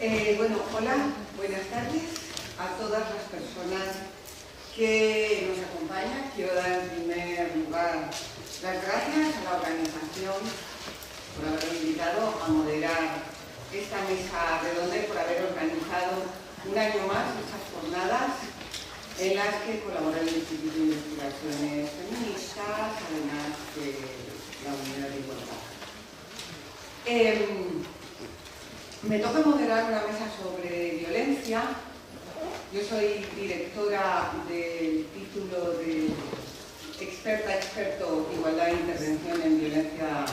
Bueno, hola, buenas tardes a todas las personas que nos acompañan. Quiero dar en primer lugar las gracias a la organización por haberme invitado a moderar esta mesa redonda y por haber organizado un año más estas jornadas en las que colabora el Instituto de Investigaciones Feministas, además de la Unidad de Igualdad. Me toca moderar una mesa sobre violencia. Yo soy directora del título de experto Igualdad e Intervención en Violencia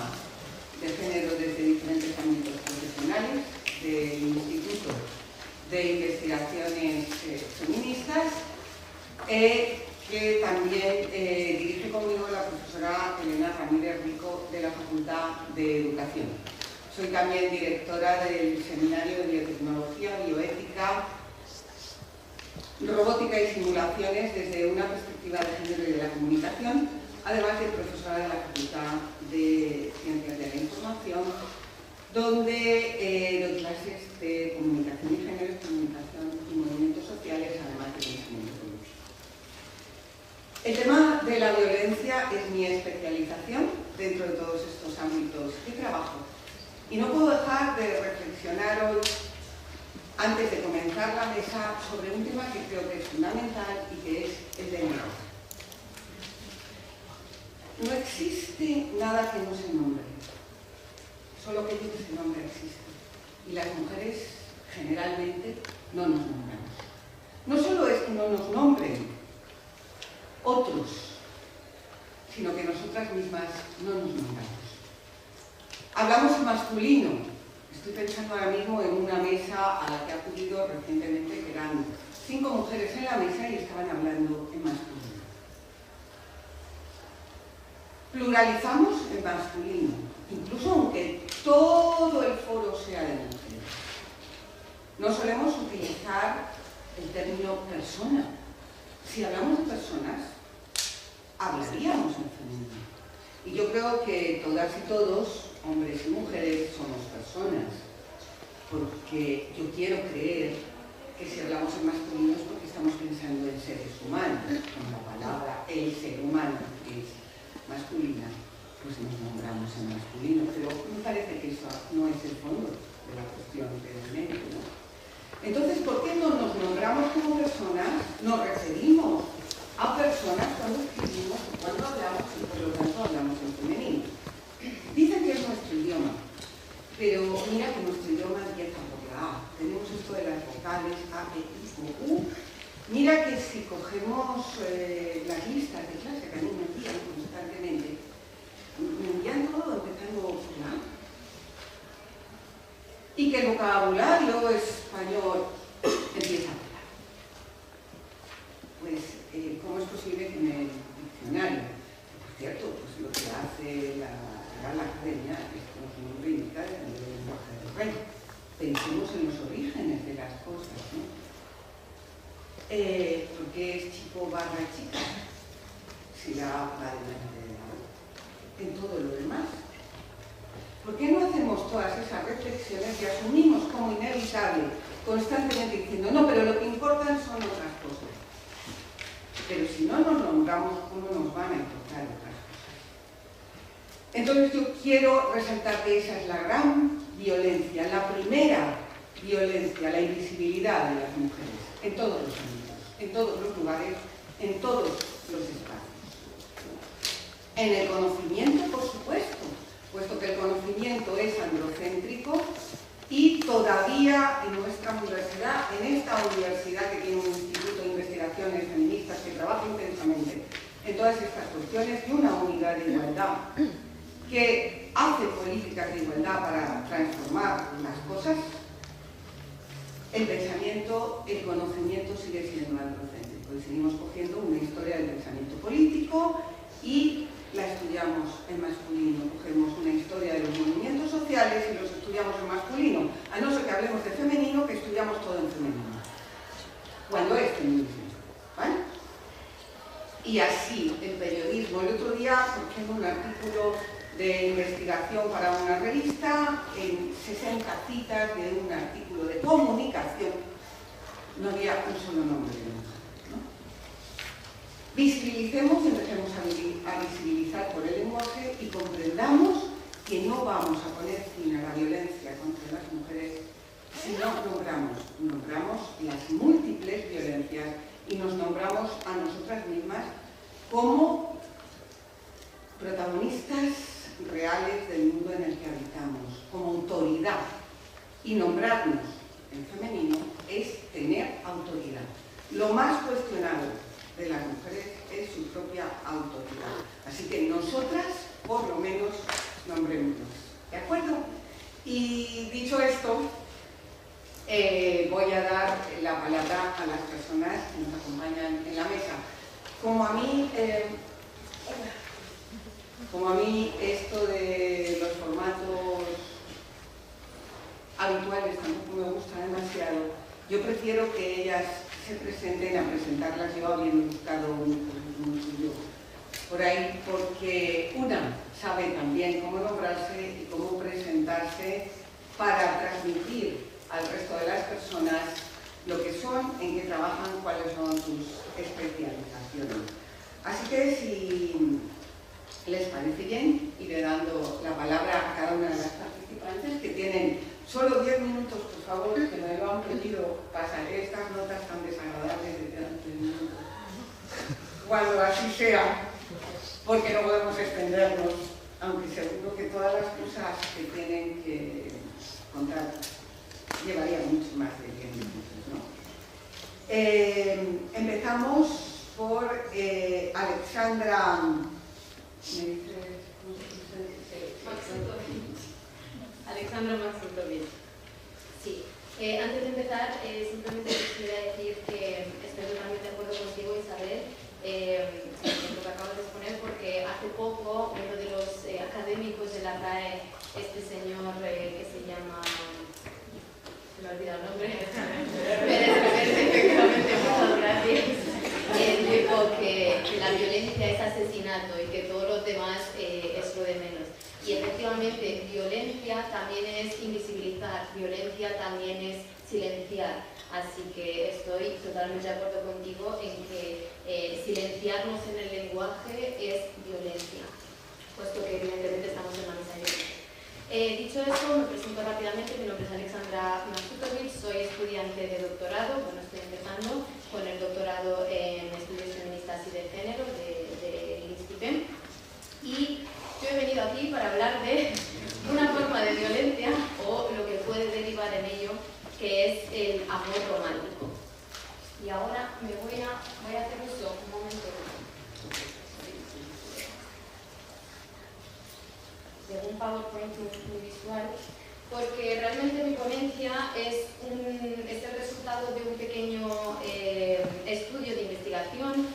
de Género desde diferentes ámbitos profesionales del Instituto de Investigaciones Feministas, que también dirige conmigo la profesora Elena Ramírez Rico de la Facultad de Educación. Soy también directora del Seminario de Biotecnología, Bioética, Robótica y Simulaciones desde una perspectiva de género y de la comunicación, además de profesora de la Facultad de Ciencias de la Información, donde doy clases de comunicación y género, comunicación y movimientos sociales, además de pensamiento político. El tema de la violencia es mi especialización dentro de todos estos ámbitos de trabajo. Y no puedo dejar de reflexionar hoy, antes de comenzar la mesa, sobre un tema que creo que es fundamental y que es el del nombre. No existe nada que no se nombre, solo que ese nombre existe. Y las mujeres, generalmente, no nos nombramos. No solo es que no nos nombren otros, sino que nosotras mismas no nos nombramos. Hablamos en masculino. Estoy pensando ahora mismo en una mesa a la que he acudido recientemente, que eran 5 mujeres en la mesa y estaban hablando en masculino. Pluralizamos en masculino, incluso aunque todo el foro sea de mujeres. No solemos utilizar el término persona. Si hablamos de personas, hablaríamos en femenino. Y yo creo que todas y todos, hombres y mujeres, somos personas, porque yo quiero creer que si hablamos en masculino es porque estamos pensando en seres humanos, con la palabra el ser humano, que es masculina, pues nos nombramos en masculino, pero me parece que eso no es el fondo de la cuestión del mérito, ¿no? Entonces, ¿por qué no nos nombramos como personas? Nos referimos a personas cuando escribimos o cuando hablamos y por lo tanto hablamos en femenino. Dicen que es nuestro idioma, pero mira que nuestro idioma empieza por la A. Tenemos esto de las vocales A, E, I o U. Mira que si cogemos las listas de clase que a mí me envían constantemente, me envían todo empezando por la A. Y que el vocabulario español empieza por la A. Pues, ¿cómo es posible que en el diccionario, por cierto, pues lo que hace la Academia es como su nombre indica el lenguaje del rey? Pensemos en los orígenes de las cosas, ¿no? ¿Por qué es chico barra chica? Si la va delante de la O. En todo lo demás. ¿Por qué no hacemos todas esas reflexiones y asumimos como inevitable constantemente diciendo no, pero lo que importan son otras cosas? Pero si no nos nombramos, ¿cómo nos van a importar otras cosas? Entonces yo quiero resaltar que esa es la gran violencia, la primera violencia, la invisibilidad de las mujeres, en todos los ámbitos, en todos los lugares, en todos los espacios. En el conocimiento, por supuesto, puesto que el conocimiento es androcéntrico y todavía en nuestra universidad, en esta universidad que tiene un instituto de investigaciones feministas que trabaja intensamente en todas estas cuestiones y una unidad de igualdad que hace políticas de igualdad para transformar las cosas, el pensamiento, el conocimiento sigue siendo androcéntrico y seguimos cogiendo una historia del pensamiento político y la estudiamos en masculino. Cogemos una historia de los movimientos sociales y los estudiamos en masculino, a no ser que hablemos de femenino, que estudiamos todo en femenino, cuando es feminismo, ¿vale? Y así, el periodismo. El otro día, por ejemplo, un artículo de investigación para una revista, en 60 citas de un artículo de comunicación, no había un solo nombre de mujer, ¿no? Visibilicemos, empecemos a visibilizar por el lenguaje y comprendamos que no vamos a poner fin a la violencia contra las mujeres si no nombramos las múltiples violencias y nos nombramos a nosotras mismas como protagonistas reales del mundo en el que habitamos, como autoridad. Y nombrarnos en femenino es tener autoridad. Lo más cuestionado de las mujeres es su propia autoridad. Así que nosotras, por lo menos, nombrémonos. ¿De acuerdo? Y dicho esto, voy a dar la palabra a las personas que nos acompañan en la mesa. Como a mí esto de los formatos habituales tampoco me gusta demasiado, yo prefiero que ellas se presenten a presentarlas. Yo habiendo buscado un suyo por ahí, porque una sabe también cómo nombrarse y cómo presentarse para transmitir al resto de las personas lo que son, en qué trabajan, cuáles son sus especializaciones. Así que si les parece bien, iré dando la palabra a cada una de las participantes, que tienen solo 10 minutos, por favor, que me lo han pedido. Pasaré estas notas tan desagradables de 10 minutos, cuando así sea, porque no podemos extendernos, aunque seguro que todas las cosas que tienen que contar llevarían mucho más de 10 minutos, ¿no? Empezamos por Alexandra. ¿Me dices cómo se dice? Alexandra Maxutovich. Sí. Antes de empezar, simplemente quería decir que estoy totalmente de acuerdo contigo, Isabel, en lo que acabas de exponer, porque hace poco uno de los académicos de la RAE, este señor que se llama... se me ha olvidado el nombre. Pérez Reverte, efectivamente, muchas gracias. Dijo que la violencia es asesinato y que todo lo demás es lo de menos. Y efectivamente, violencia también es invisibilizar, violencia también es silenciar. Así que estoy totalmente de acuerdo contigo en que silenciarnos en el lenguaje es violencia, puesto que evidentemente estamos en una mesa de violencia. Dicho esto, me presento rápidamente. Mi nombre es Alexandra Maxutovich, soy estudiante de doctorado. Bueno, estoy empezando con el doctorado en estudios feministas y de género del INSTIPEM. Y yo he venido aquí para hablar de una forma de violencia o lo que puede derivar en ello, que es el amor romántico. Y ahora voy a hacer uso, un momento, de un PowerPoint muy visual, porque realmente mi ponencia es el resultado de un pequeño estudio de investigación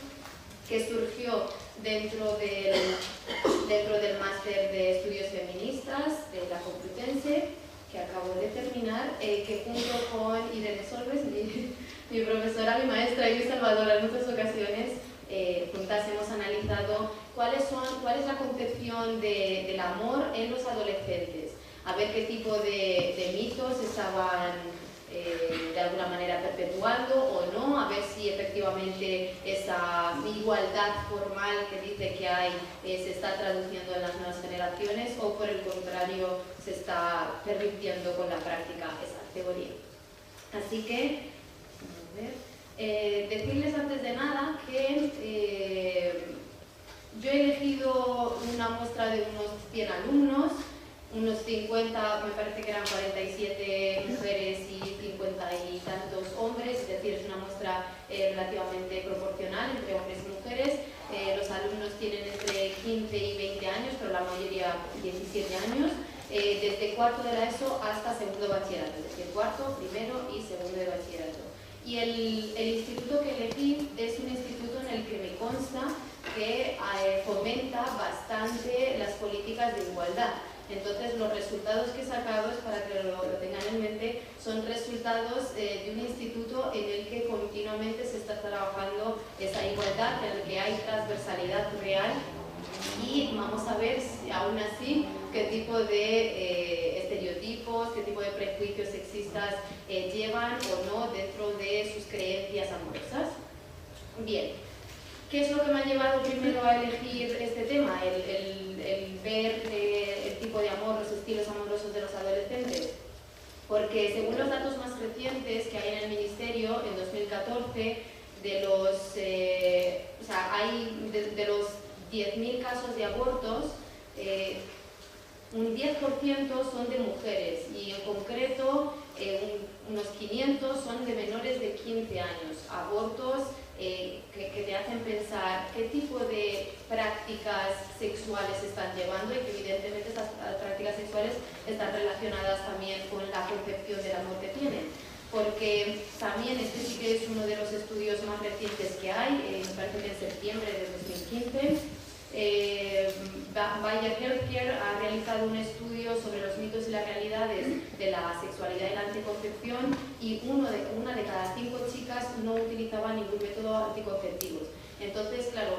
que surgió dentro del máster de estudios feministas de la Complutense, que acabo de terminar, que junto con Irene Solves, mi profesora, mi maestra y mi salvadora en muchas ocasiones, juntas hemos analizado cuál es la concepción del amor en los adolescentes, a ver qué tipo de mitos estaban de alguna manera perpetuando o no, a ver si efectivamente esa igualdad formal que dice que hay se está traduciendo en las nuevas generaciones o por el contrario se está pervirtiendo con la práctica esa teoría. Así que, decirles antes de nada que yo he elegido una muestra de unos 100 alumnos, unos 50, me parece que eran 47 mujeres y 50 y tantos hombres, es decir, es una muestra relativamente proporcional entre hombres y mujeres. Los alumnos tienen entre 15 y 20 años, pero la mayoría 17 años, desde cuarto de la ESO hasta segundo de bachillerato, es decir, cuarto, primero y segundo de bachillerato. Y el instituto que elegí es un instituto en el que me consta que fomenta bastante las políticas de igualdad. Entonces, los resultados que he sacado, es para que lo tengan en mente, son resultados de un instituto en el que continuamente se está trabajando esa igualdad, en el que hay transversalidad real, y vamos a ver, aún así, qué tipo de estereotipos, qué tipo de prejuicios sexistas llevan o no dentro de sus creencias amorosas. Bien, ¿qué es lo que me ha llevado primero a elegir este tema? El ver el tipo de amor, los estilos amorosos de los adolescentes. Porque según los datos más recientes que hay en el Ministerio, en 2014, de los 10.000 casos de abortos, un 10% son de mujeres y en concreto unos 500 son de menores de 15 años. Abortos que te hacen pensar qué tipo de prácticas sexuales están llevando y que evidentemente estas prácticas sexuales están relacionadas también con la concepción del amor que tienen. Porque también este sí que es uno de los estudios más recientes que hay, me parece que en septiembre de 2015, Bayer Healthcare ha realizado un estudio sobre los mitos y las realidades de la sexualidad y la anticoncepción, y una de cada 5 chicas no utilizaba ningún método anticonceptivo. Entonces, claro,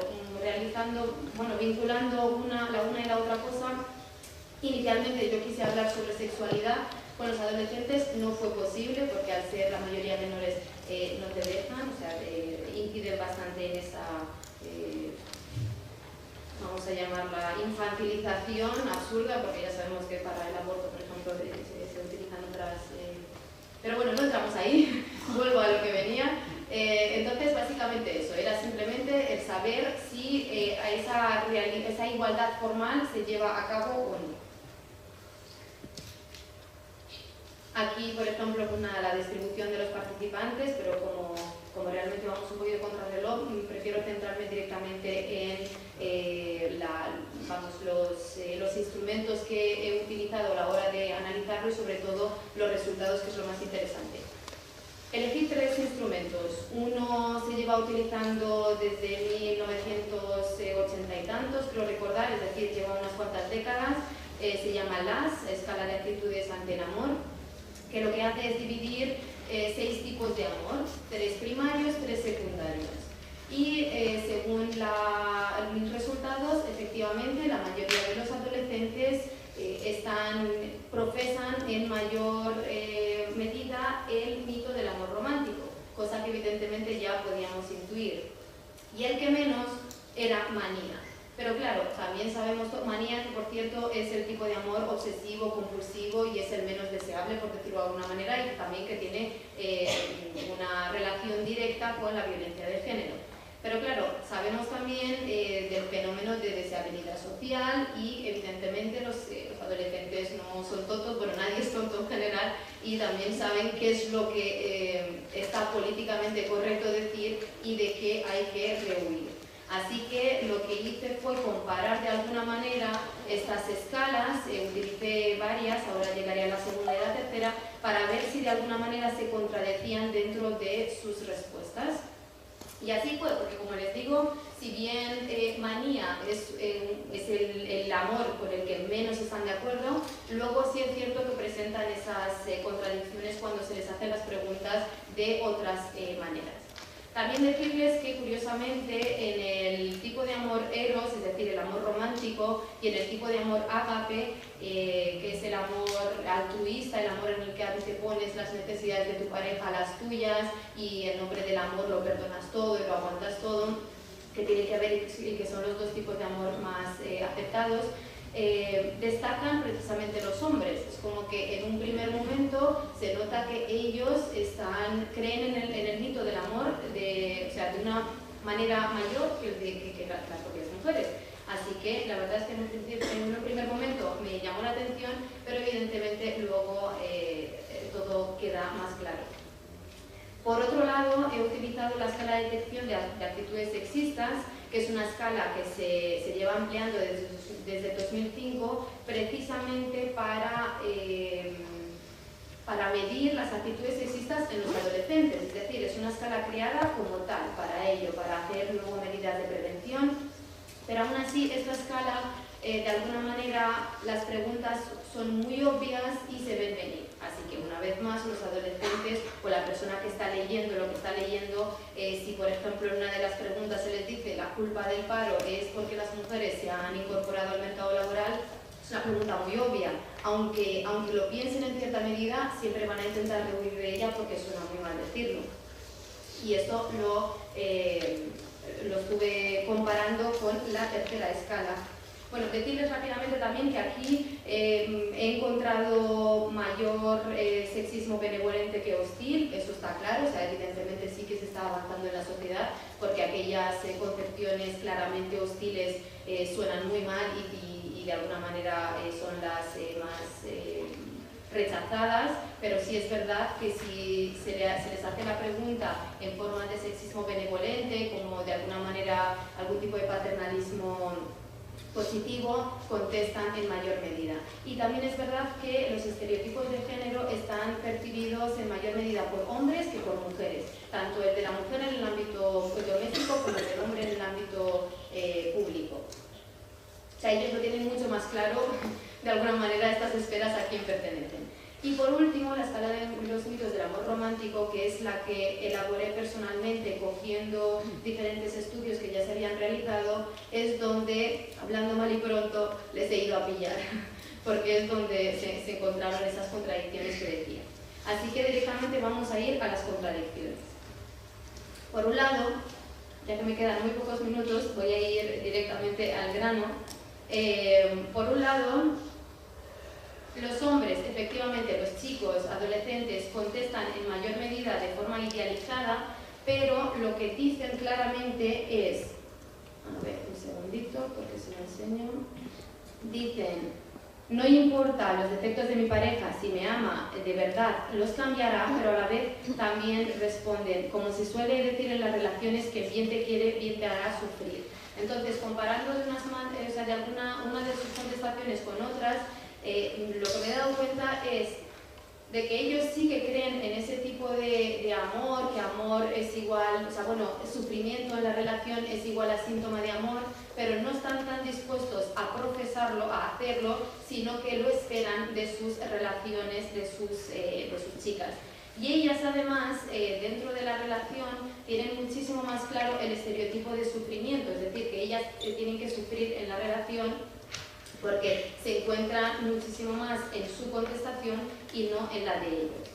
vinculando la una y la otra cosa, inicialmente yo quise hablar sobre sexualidad con los adolescentes, no fue posible porque al ser la mayoría menores no te dejan, o sea, inciden bastante en esa... vamos a llamarla infantilización absurda, porque ya sabemos que para el aborto, por ejemplo, se utilizan otras... pero bueno, no entramos ahí, vuelvo a lo que venía. Entonces, básicamente eso, era simplemente el saber si esa igualdad formal se lleva a cabo o no. Aquí, por ejemplo, la distribución de los participantes, pero como realmente vamos un poquito contra el reloj, prefiero centrarme directamente en los instrumentos que he utilizado a la hora de analizarlo y sobre todo los resultados, que es lo más interesante. Elegí 3 instrumentos. Uno se lleva utilizando desde 1980 y tantos, creo recordar, es decir, lleva unas cuantas décadas. Se llama LAS, Escala de Actitudes ante el Amor, que lo que hace es dividir 6 tipos de amor, 3 primarios, 3 secundarios. Y según mis resultados, efectivamente, la mayoría de los adolescentes profesan en mayor medida el mito del amor romántico, cosa que evidentemente ya podíamos intuir. Y el que menos era manía. Pero claro, también sabemos, manía, que por cierto es el tipo de amor obsesivo, compulsivo, y es el menos deseable, por decirlo de alguna manera, y también que tiene una relación directa con la violencia de género. Pero claro, sabemos también del fenómeno de deseabilidad social, y evidentemente los adolescentes no son tontos, bueno, nadie es tonto en general, y también saben qué es lo que está políticamente correcto decir y de qué hay que rehuir. Así que lo que hice fue comparar de alguna manera estas escalas, utilicé varias, ahora llegaré a la segunda y la tercera, para ver si de alguna manera se contradecían dentro de sus respuestas. Y así fue, porque como les digo, si bien manía es el amor por el que menos están de acuerdo, luego sí es cierto que presentan esas contradicciones cuando se les hacen las preguntas de otras maneras. También decirles que, curiosamente, en el tipo de amor eros, es decir, el amor romántico, y en el tipo de amor ágape, que es el amor altruista, el amor en el que antepones las necesidades de tu pareja a las tuyas, y en nombre del amor lo perdonas todo y lo aguantas todo, que tiene que ver y que son los 2 tipos de amor más aceptados, destacan precisamente los hombres. Es como que en un primer momento se nota que ellos creen en el mito del amor de una manera mayor que las propias mujeres. Así que la verdad es que en un primer momento me llamó la atención, pero evidentemente luego todo queda más claro. Por otro lado, he utilizado la escala de detección de actitudes sexistas, que es una escala que se lleva ampliando desde 2005, precisamente para medir las actitudes sexistas en los adolescentes. Es decir, es una escala creada como tal, para ello, para hacer luego medidas de prevención. Pero aún así, esta escala de alguna manera las preguntas son muy obvias y se ven venir. Así que una vez más los adolescentes o la persona que está leyendo lo que está leyendo, si por ejemplo en una de las preguntas se les dice la culpa del paro es porque las mujeres se han incorporado al mercado laboral, es una pregunta muy obvia, aunque lo piensen en cierta medida, siempre van a intentar rehuir de ella porque suena muy mal decirlo. Y esto lo estuve comparando con la tercera escala. Bueno, decirles rápidamente también que aquí he encontrado mayor sexismo benevolente que hostil, eso está claro, o sea, evidentemente sí que se está avanzando en la sociedad, porque aquellas concepciones claramente hostiles suenan muy mal y de alguna manera son las más rechazadas, pero sí es verdad que si se les hace la pregunta en forma de sexismo benevolente, como de alguna manera algún tipo de paternalismo positivo, contestan en mayor medida. Y también es verdad que los estereotipos de género están percibidos en mayor medida por hombres que por mujeres, tanto el de la mujer en el ámbito doméstico como el del hombre en el ámbito público. O sea, ellos lo tienen mucho más claro, de alguna manera, estas esferas a quién pertenecen. Y por último, la escala de los mitos del amor romántico, que es la que elaboré personalmente cogiendo diferentes estudios que ya se habían realizado, es donde, hablando mal y pronto, les he ido a pillar, porque es donde se encontraron esas contradicciones que decía. Así que directamente vamos a ir a las contradicciones. Por un lado, ya que me quedan muy pocos minutos, voy a ir directamente al grano. Por un lado, los hombres, efectivamente, los chicos, adolescentes, contestan en mayor medida de forma idealizada, pero lo que dicen claramente es, a ver, un segundito, porque se lo enseño, dicen, no importa los defectos de mi pareja, si me ama de verdad, los cambiará, pero a la vez también responden, como se suele decir en las relaciones, que bien te quiere, bien te hará sufrir. Entonces, comparando de una de sus contestaciones con otras, lo que me he dado cuenta es de que ellos sí que creen en ese tipo de amor, que amor es igual, o sea, bueno, sufrimiento en la relación es igual a síntoma de amor, pero no están tan dispuestos a profesarlo, a hacerlo, sino que lo esperan de sus relaciones, de sus chicas. Y ellas además, dentro de la relación, tienen muchísimo más claro el estereotipo de sufrimiento, es decir, que ellas tienen que sufrir en la relación porque se encuentran muchísimo más en su contestación y no en la de ellos.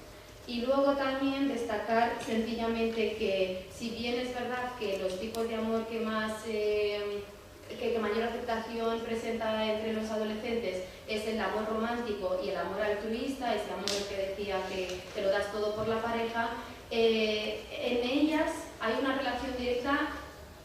Y luego también destacar sencillamente que, si bien es verdad que los tipos de amor que mayor aceptación presenta entre los adolescentes es el amor romántico y el amor altruista, ese amor que decía que te lo das todo por la pareja, en ellas hay una relación directa,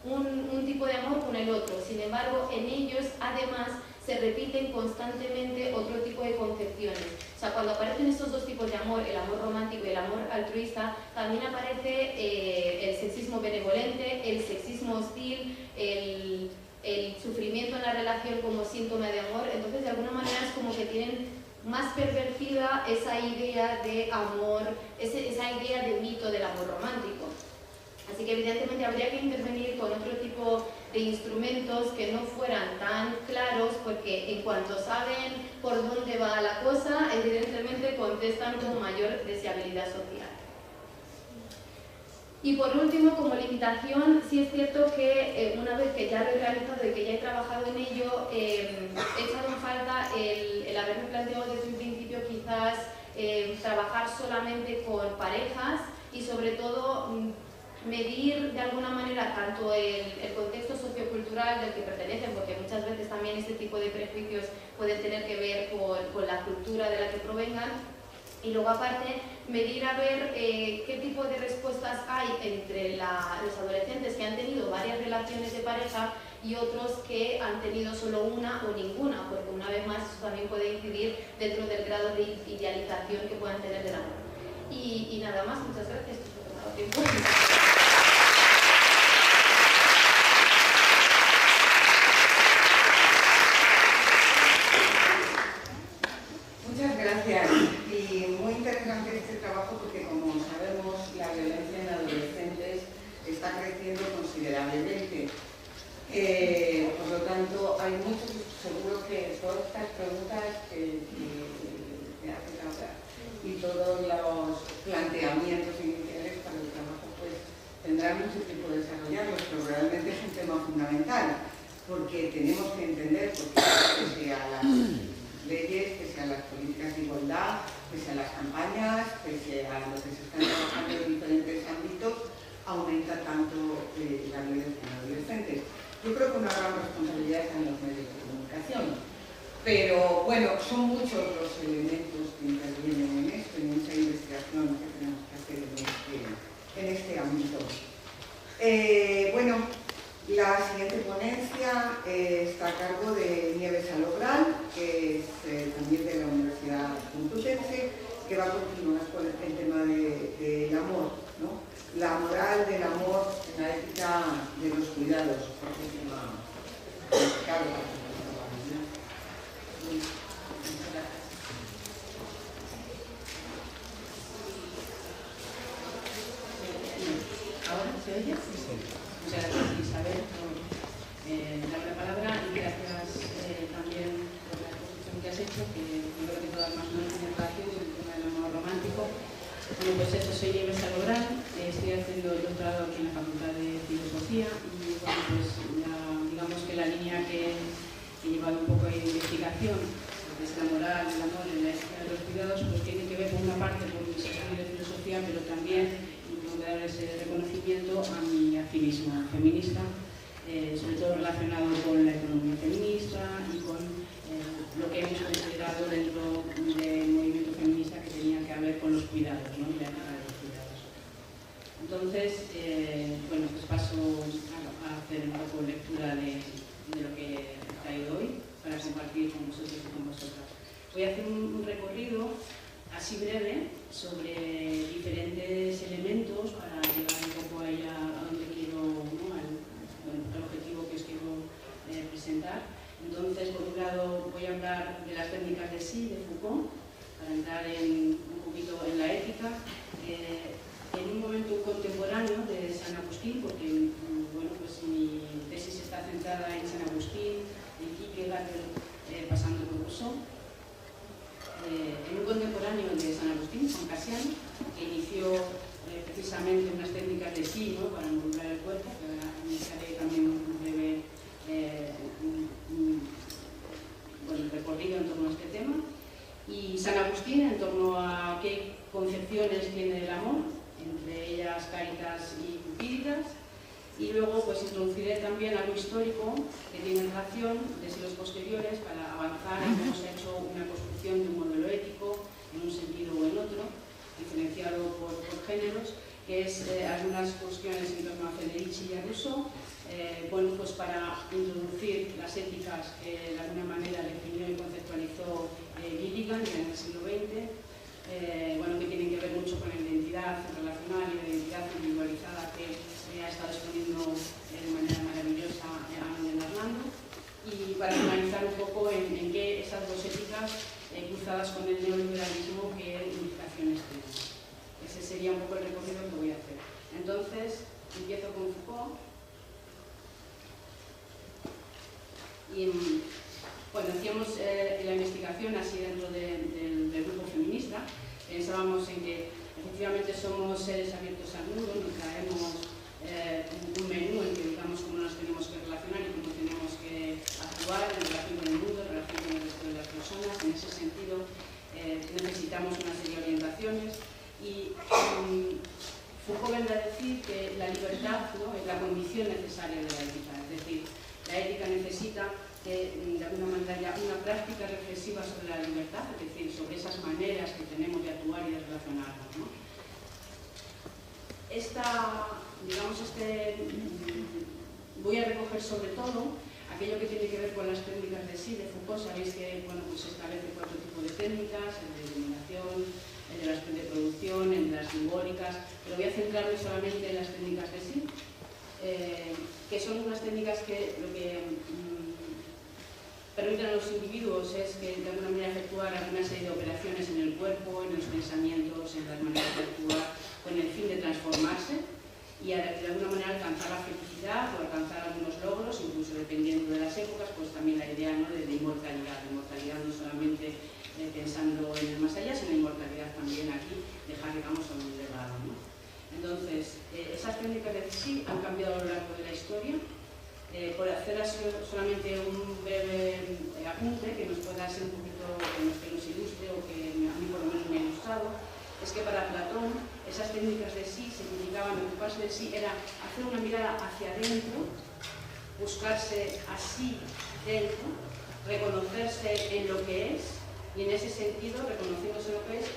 un tipo de amor con el otro. Sin embargo, en ellos además se repiten constantemente otro tipo de concepciones. O sea, cuando aparecen estos dos tipos de amor, el amor romántico y el amor altruista, también aparece el sexismo benevolente, el sexismo hostil, el sufrimiento en la relación como síntoma de amor. Entonces, de alguna manera es como que tienen más pervertida esa idea de amor, esa idea de mito del amor romántico. Así que evidentemente habría que intervenir con otro tipo de instrumentos que no fueran tan claros, porque en cuanto saben por dónde va la cosa, evidentemente contestan con mayor deseabilidad social. Y por último, como limitación, sí es cierto que una vez que ya lo he realizado y que ya he trabajado en ello, he echado en falta el haberme planteado desde un principio quizás trabajar solamente con parejas y sobre todo medir de alguna manera tanto el contexto sociocultural del que pertenecen, porque muchas veces también este tipo de prejuicios pueden tener que ver con la cultura de la que provengan, y luego aparte medir a ver qué tipo de respuestas hay entre los adolescentes que han tenido varias relaciones de pareja y otros que han tenido solo una o ninguna, porque una vez más eso también puede incidir dentro del grado de idealización que puedan tener del amor. Y nada más, muchas gracias por tomar tiempo. Muchas gracias. Y muy interesante este trabajo porque, como sabemos, la violencia en adolescentes está creciendo considerablemente. Por lo tanto, hay mucho, seguro estas preguntas que haces ahora y todos los planteamientos iniciales para el trabajo, pues tendrán mucho tiempo de desarrollarlos, pero realmente es un tema fundamental, porque tenemos que entender por qué, pese a las leyes, pese a las políticas de igualdad, pese a las campañas, pese a lo que se está trabajando en diferentes ámbitos, aumenta tanto la violencia en adolescentes. Yo creo que una gran responsabilidad está en los medios de comunicación, pero bueno, son muchos los elementos que intervienen en esto, en esa investigación que tenemos que hacer en este ámbito. Bueno, la siguiente ponencia está a cargo de Nieves Salobral, que es también de la Universidad Complutense, que va a continuar con el tema del amor, ¿no? La moral del amor en la ética de los cuidados. ¿Ahora se oye? Sí. Muchas gracias, Isabel, por darme la palabra y gracias también por la exposición que has hecho, que yo creo que todas más o menos tienen relación con el tema del amor romántico. Bueno, pues eso, soy Nieves Salobral, estoy haciendo el doctorado aquí en la Facultad de Filosofía y bueno, pues digamos que la línea que he llevado un poco de investigación, que es la moral, el amor y la ética de los cuidados, pues tiene que ver por una parte con mis estudios de filosofía, pero también dar ese reconocimiento a mi activismo feminista, sobre todo relacionado con la economía feminista y con lo que hemos considerado dentro del movimiento feminista que tenía que ver con los cuidados, ¿no? Y la ética de los cuidados. Entonces, bueno, pues paso a hacer un poco lectura de lo que he traído hoy para compartir con vosotros y con vosotras. Voy a hacer un recorrido así breve sobre diferentes elementos para llegar un poco a donde quiero, ¿no? al objetivo que os quiero presentar. Entonces, por un lado, voy a hablar de las técnicas de sí, de Foucault, para entrar un poquito en la ética, en un momento contemporáneo de San Agustín, porque bueno, pues mi tesis está centrada en San Agustín, en Kierkegaard, pasando por Rousseau. En un contemporáneo de San Agustín, San Casiano, que inició precisamente unas técnicas de sí, ¿no? Para modular el cuerpo, que ahora iniciaré también un breve recorrido en torno a este tema, y San Agustín en torno a qué concepciones tiene el amor, entre ellas Cáritas y Cupíditas, y luego pues introduciré también algo histórico que tiene relación de siglos posteriores para avanzar en cómo se ha hecho una construcción de un modelo ético en un sentido o en otro, diferenciado por géneros, que es algunas cuestiones en torno a Federici y a Rousseau, bueno, pues para introducir las éticas que de alguna manera definió y conceptualizó Gilligan en el siglo XX, bueno, que tienen que ver mucho con la identidad relacional y la identidad individualizada que ha estado exponiendo de manera maravillosa Manuel Hernando, y para finalizar un poco en qué esas dos éticas cruzadas con el neoliberalismo, qué implicaciones tienen. Ese sería un poco el recorrido que voy a hacer. Entonces, empiezo con Foucault. Y bueno, hacíamos la investigación así dentro del grupo feminista. Pensábamos en que efectivamente somos seres abiertos al mundo, nos traemos un menú en que digamos cómo nos tenemos que relacionar y cómo tenemos que actuar en relación con el mundo, en relación con el resto de las personas. En ese sentido necesitamos una serie de orientaciones y Foucault vendrá a decir que la libertad, ¿no? Es la condición necesaria de la ética, es decir, la ética necesita que de alguna manera haya una práctica reflexiva sobre la libertad, es decir, sobre esas maneras que tenemos de actuar y de relacionarnos, ¿no? Voy a recoger sobre todo aquello que tiene que ver con las técnicas de sí, de Foucault. Sabéis que bueno, pues se establece 4 tipos de técnicas: el de dominación, el de las de producción, el de las simbólicas, pero voy a centrarme solamente en las técnicas de sí, que son unas técnicas que lo que permiten a los individuos es que de alguna manera efectuar una serie de operaciones en el cuerpo, en los pensamientos, en las maneras de actuar, con el fin de transformarse y de alguna manera alcanzar la felicidad o alcanzar algunos logros, incluso dependiendo de las épocas, pues también la idea, ¿no? de inmortalidad por hacer solamente un breve apunte que nos pueda ser un poquito, que nos ilustre o que a mí por lo menos me ha ilustrado, es que para Platón esas técnicas de sí significaban, ocuparse de sí, era hacer una mirada hacia adentro, buscarse así dentro, reconocerse en lo que es, y en ese sentido, reconociéndose lo que es,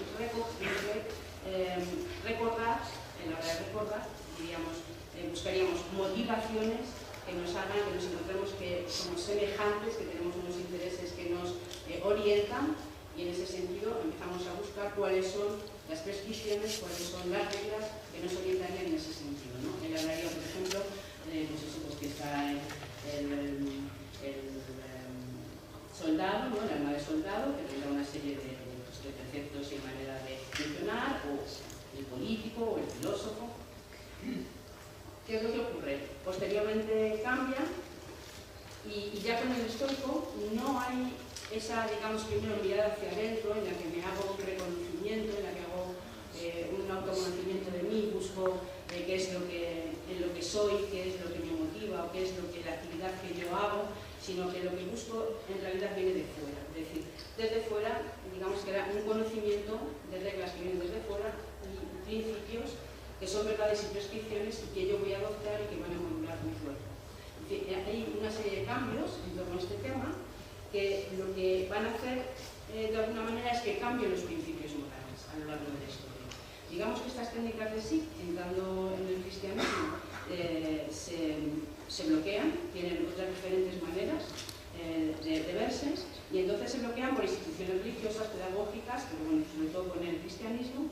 recordar, en la hora de recordar, diríamos, buscaríamos motivaciones que nos hagan, que nos encontremos que somos semejantes, que tenemos unos intereses que nos orientan, y en ese sentido empezamos a buscar cuáles son las prescripciones, cuáles son las reglas que nos orientarían en ese sentido, ¿no? Él hablaría, por ejemplo, pues que está el soldado, ¿no? El alma de soldado, que tendrá una serie de preceptos y manera de funcionar, o el político, o el filósofo. ¿Qué es lo que ocurre? Posteriormente cambia, y ya con el estoico no hay esa, digamos, primero mirada hacia adentro, en la que me hago un reconocimiento, en la que hago un autoconocimiento de mí, busco qué es lo que, en lo que soy, qué es lo que me motiva, o qué es lo que la actividad que yo hago, sino que lo que busco en realidad viene de fuera. Es decir, desde fuera, digamos que era un conocimiento de reglas que vienen desde fuera y principios que son verdades y prescripciones y que yo voy a adoptar y que van a modular mi cuerpo. Es decir, hay una serie de cambios en torno a este tema que lo que van a hacer de alguna manera es que cambien los principios morales a lo largo de la historia. Digamos que estas técnicas de sí, entrando en el cristianismo, se bloquean, tienen otras diferentes maneras de verse, y entonces se bloquean por instituciones religiosas, pedagógicas, pero bueno, sobre todo con el cristianismo,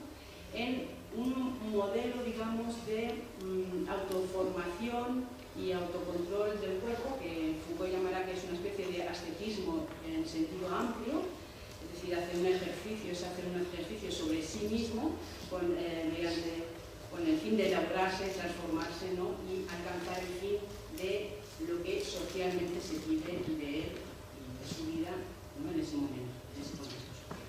en un modelo, digamos, de autoformación y autocontrol del cuerpo, que Foucault llamará que es una especie de ascetismo en sentido amplio, es decir, hacer un ejercicio, es hacer un ejercicio sobre sí mismo con el fin de elaborarse, transformarse, ¿no? Y alcanzar el fin de lo que socialmente se pide de él y de su vida, ¿no? En ese momento, en ese contexto social.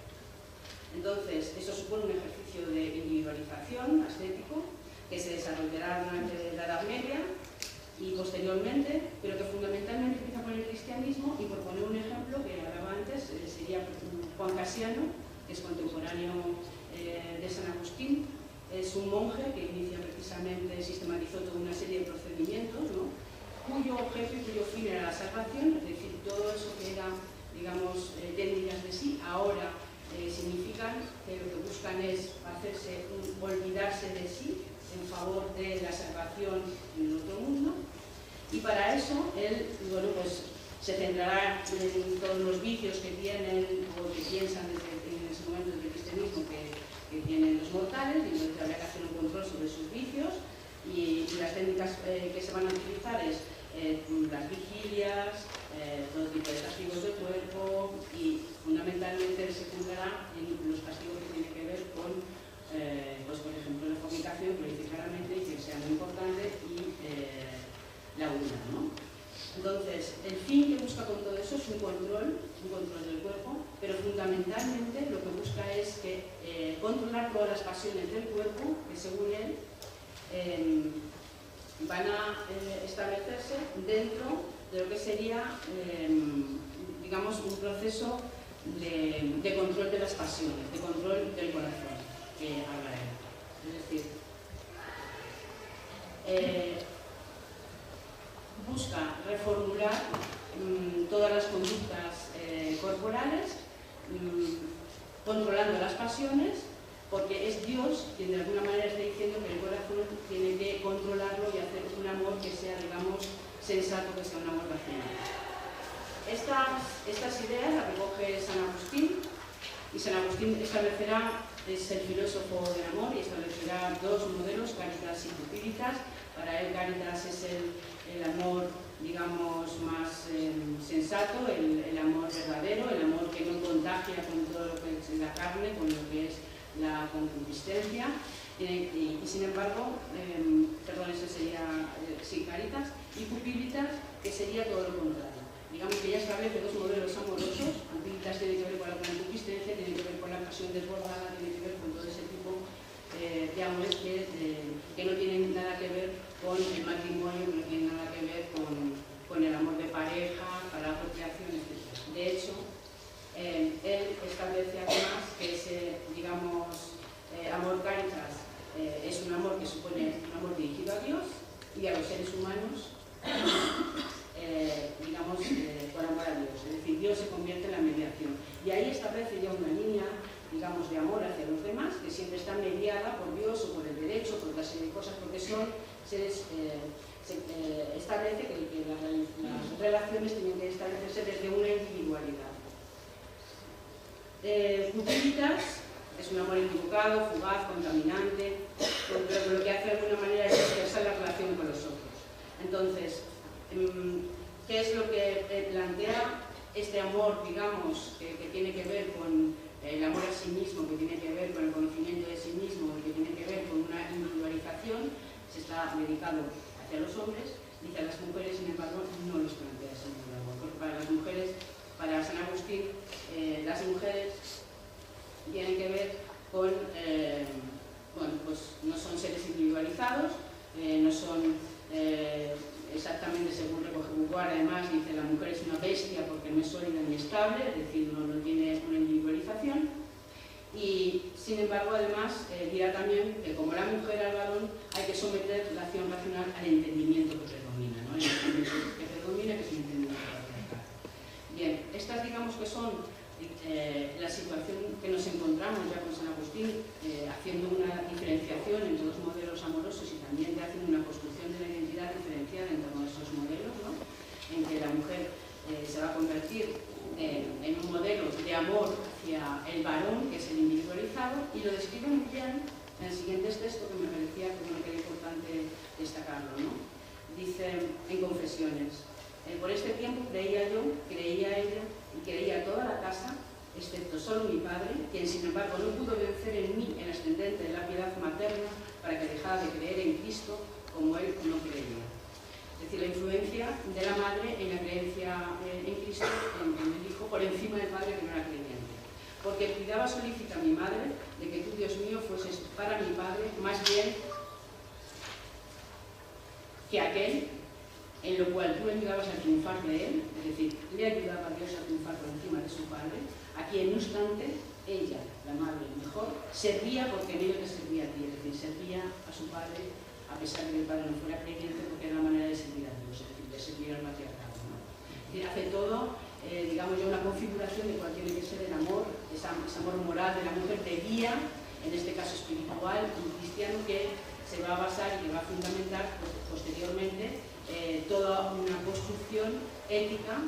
Entonces, eso supone un ejercicio de individualización ascético que se desarrollará durante la Edad Media y posteriormente, pero que fundamentalmente empieza con el cristianismo, y por poner un ejemplo que hablaba antes, sería Juan Casiano, que es contemporáneo de San Agustín. Es un monje que inicia precisamente, sistematizó toda una serie de procedimientos, ¿no? Cuyo objeto y cuyo fin era la salvación, es decir, todo eso que era, digamos, técnicas de sí, ahora significan que lo que buscan es olvidarse de sí en favor de la salvación en el otro mundo, y para eso él, bueno, pues se centrará en todos los vicios que tienen o que piensan en ese momento del cristianismo que tienen los mortales, y entonces habría que hacer un control sobre sus vicios, y las técnicas que se van a utilizar es las vigilias, todo tipo de castigos del cuerpo, y fundamentalmente se centrará en los castigos que tienen que ver con, pues por ejemplo, la fornicación, que lo dice claramente y que sea muy importante, y la urina, ¿no? Entonces, el fin que busca con todo eso es un control del cuerpo, pero fundamentalmente lo que busca es controlar todas las pasiones del cuerpo, que según él van a establecerse dentro de lo que sería, digamos, un proceso de control de las pasiones, de control del corazón, que habla él. Es decir, busca reformular todas las conductas corporales, controlando las pasiones, porque es Dios quien de alguna manera está diciendo que el corazón tiene que controlarlo y hacer un amor que sea, digamos, sensato, que sea un amor racional. Estas ideas las recoge San Agustín, y San Agustín establecerá, es el filósofo del amor, y establecerá dos modelos, Caritas y Cupíditas. Para él Caritas es el amor, digamos, más sensato, el amor verdadero, el amor que no contagia con todo lo que es la carne, con lo que es la concupiscencia, y sin embargo, ese sería Caritas, y Cupíditas, que sería todo lo contrario. Digamos que ya establece dos modelos amorosos. Cupíditas tiene que ver con la concupiscencia, tiene que ver con la pasión desbordada, tiene que ver con todo ese tipo de amores que no tienen nada que ver con el matrimonio, que no tienen nada que ver con el establece además que ese, digamos, amor caritas es un amor que supone un amor dirigido a Dios y a los seres humanos, digamos, por amor a Dios. Es decir, Dios se convierte en la mediación. Y ahí establece ya una línea, digamos, de amor hacia los demás, que siempre está mediada por Dios o por el derecho, por otra serie de cosas, porque son seres, establece que las relaciones tienen que establecerse desde una individualidad. Utilitas es un amor equivocado, fugaz, contaminante, pero lo que hace de alguna manera es expresar la relación con los otros. Entonces, ¿qué es lo que plantea este amor, digamos, que tiene que ver con el amor a sí mismo, que tiene que ver con el conocimiento de sí mismo, que tiene que ver con una individualización? Se está dedicado hacia los hombres, y a las mujeres, sin embargo, no los plantea ese amor. Porque para las mujeres, para San Agustín, las mujeres tienen que ver con, bueno, pues no son seres individualizados, no son exactamente, según recoge Beauvoir, además dice la mujer es una bestia porque no es sólida ni estable, es decir, no tiene una individualización. Y sin embargo, además, dirá también que como la mujer al varón hay que someter la acción racional al entendimiento que predomina, ¿no? El entendimiento que predomina, que es un entendimiento patriarcal. Bien, estas digamos que son la situación que nos encontramos ya con San Agustín, haciendo una diferenciación entre los modelos amorosos y también haciendo una construcción de la identidad diferenciada en torno a esos modelos, ¿no? En que la mujer se va a convertir en un modelo de amor hacia el varón, que es el individualizado, y lo describe muy bien en el siguiente texto que me parecía que era importante destacarlo, ¿no? Dice en Confesiones: por este tiempo creía yo, creía ella y creía toda la casa, excepto solo mi padre, quien sin embargo no pudo vencer en mí el ascendente de la piedad materna para que dejara de creer en Cristo como él no creía. Es decir, la influencia de la madre en la creencia en Cristo, en el hijo, por encima del padre que no era creyente. Porque cuidaba solícita a mi madre de que tú, Dios mío, fueses para mi padre más bien que aquel en lo cual tú le ayudabas a triunfar de él, es decir, le ayudaba a Dios a triunfar por encima de su padre, a quien no obstante ella, la madre mejor, servía porque en ello te servía a ti, es decir, servía a su padre a pesar de que el padre no fuera creyente, porque era la manera de servir a Dios, es decir, de servir al patriarcado, ¿no? Es decir, hace todo, digamos, ya una configuración de cuál tiene que ser el amor, ese amor moral de la mujer de guía, en este caso espiritual y cristiano, que se va a basar y que va a fundamentar posteriormente toda una construcción ética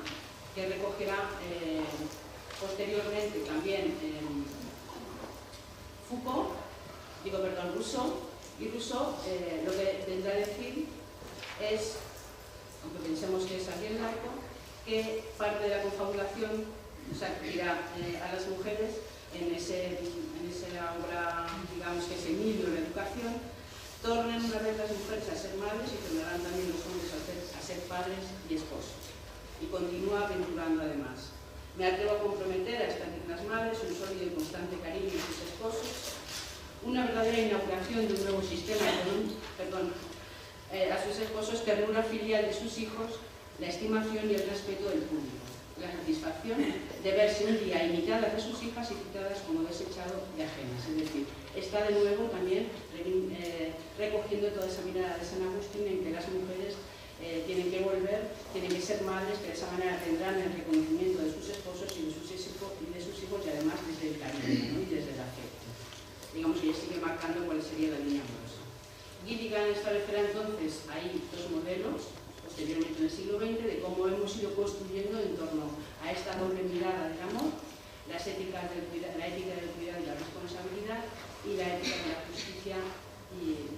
que recogerá posteriormente también Rousseau, y Rousseau lo que vendrá a decir es, aunque pensemos que es alguien laico, que parte de la confabulación, o sea, que dirá a las mujeres en esa obra, digamos que es Emilio, la educación, tornen una vez las mujeres a ser madres y tornarán también los hombres a ser padres y esposos. Y continúa aventurando además: me atrevo a comprometer a estas dignas madres un sólido y constante cariño a sus esposos, una verdadera inauguración de un nuevo sistema a sus esposos, ternura filial de sus hijos, la estimación y el respeto del público, la satisfacción de verse un día imitadas de sus hijas y citadas como desechado de ajenas. Es decir, está de nuevo también recogiendo toda esa mirada de San Agustín en que las mujeres tienen que volver, tienen que ser madres, que de esa manera tendrán el reconocimiento de sus esposos y de sus hijos, y además desde el cariño, ¿no? Y desde el afecto. Digamos que ella sigue marcando cuál sería la línea amorosa. Gilligan establecerá entonces ahí dos modelos, posteriormente en el siglo XX, de cómo hemos ido construyendo en torno a esta doble mirada del amor, la ética del cuidado y la responsabilidad, y la ética de la justicia y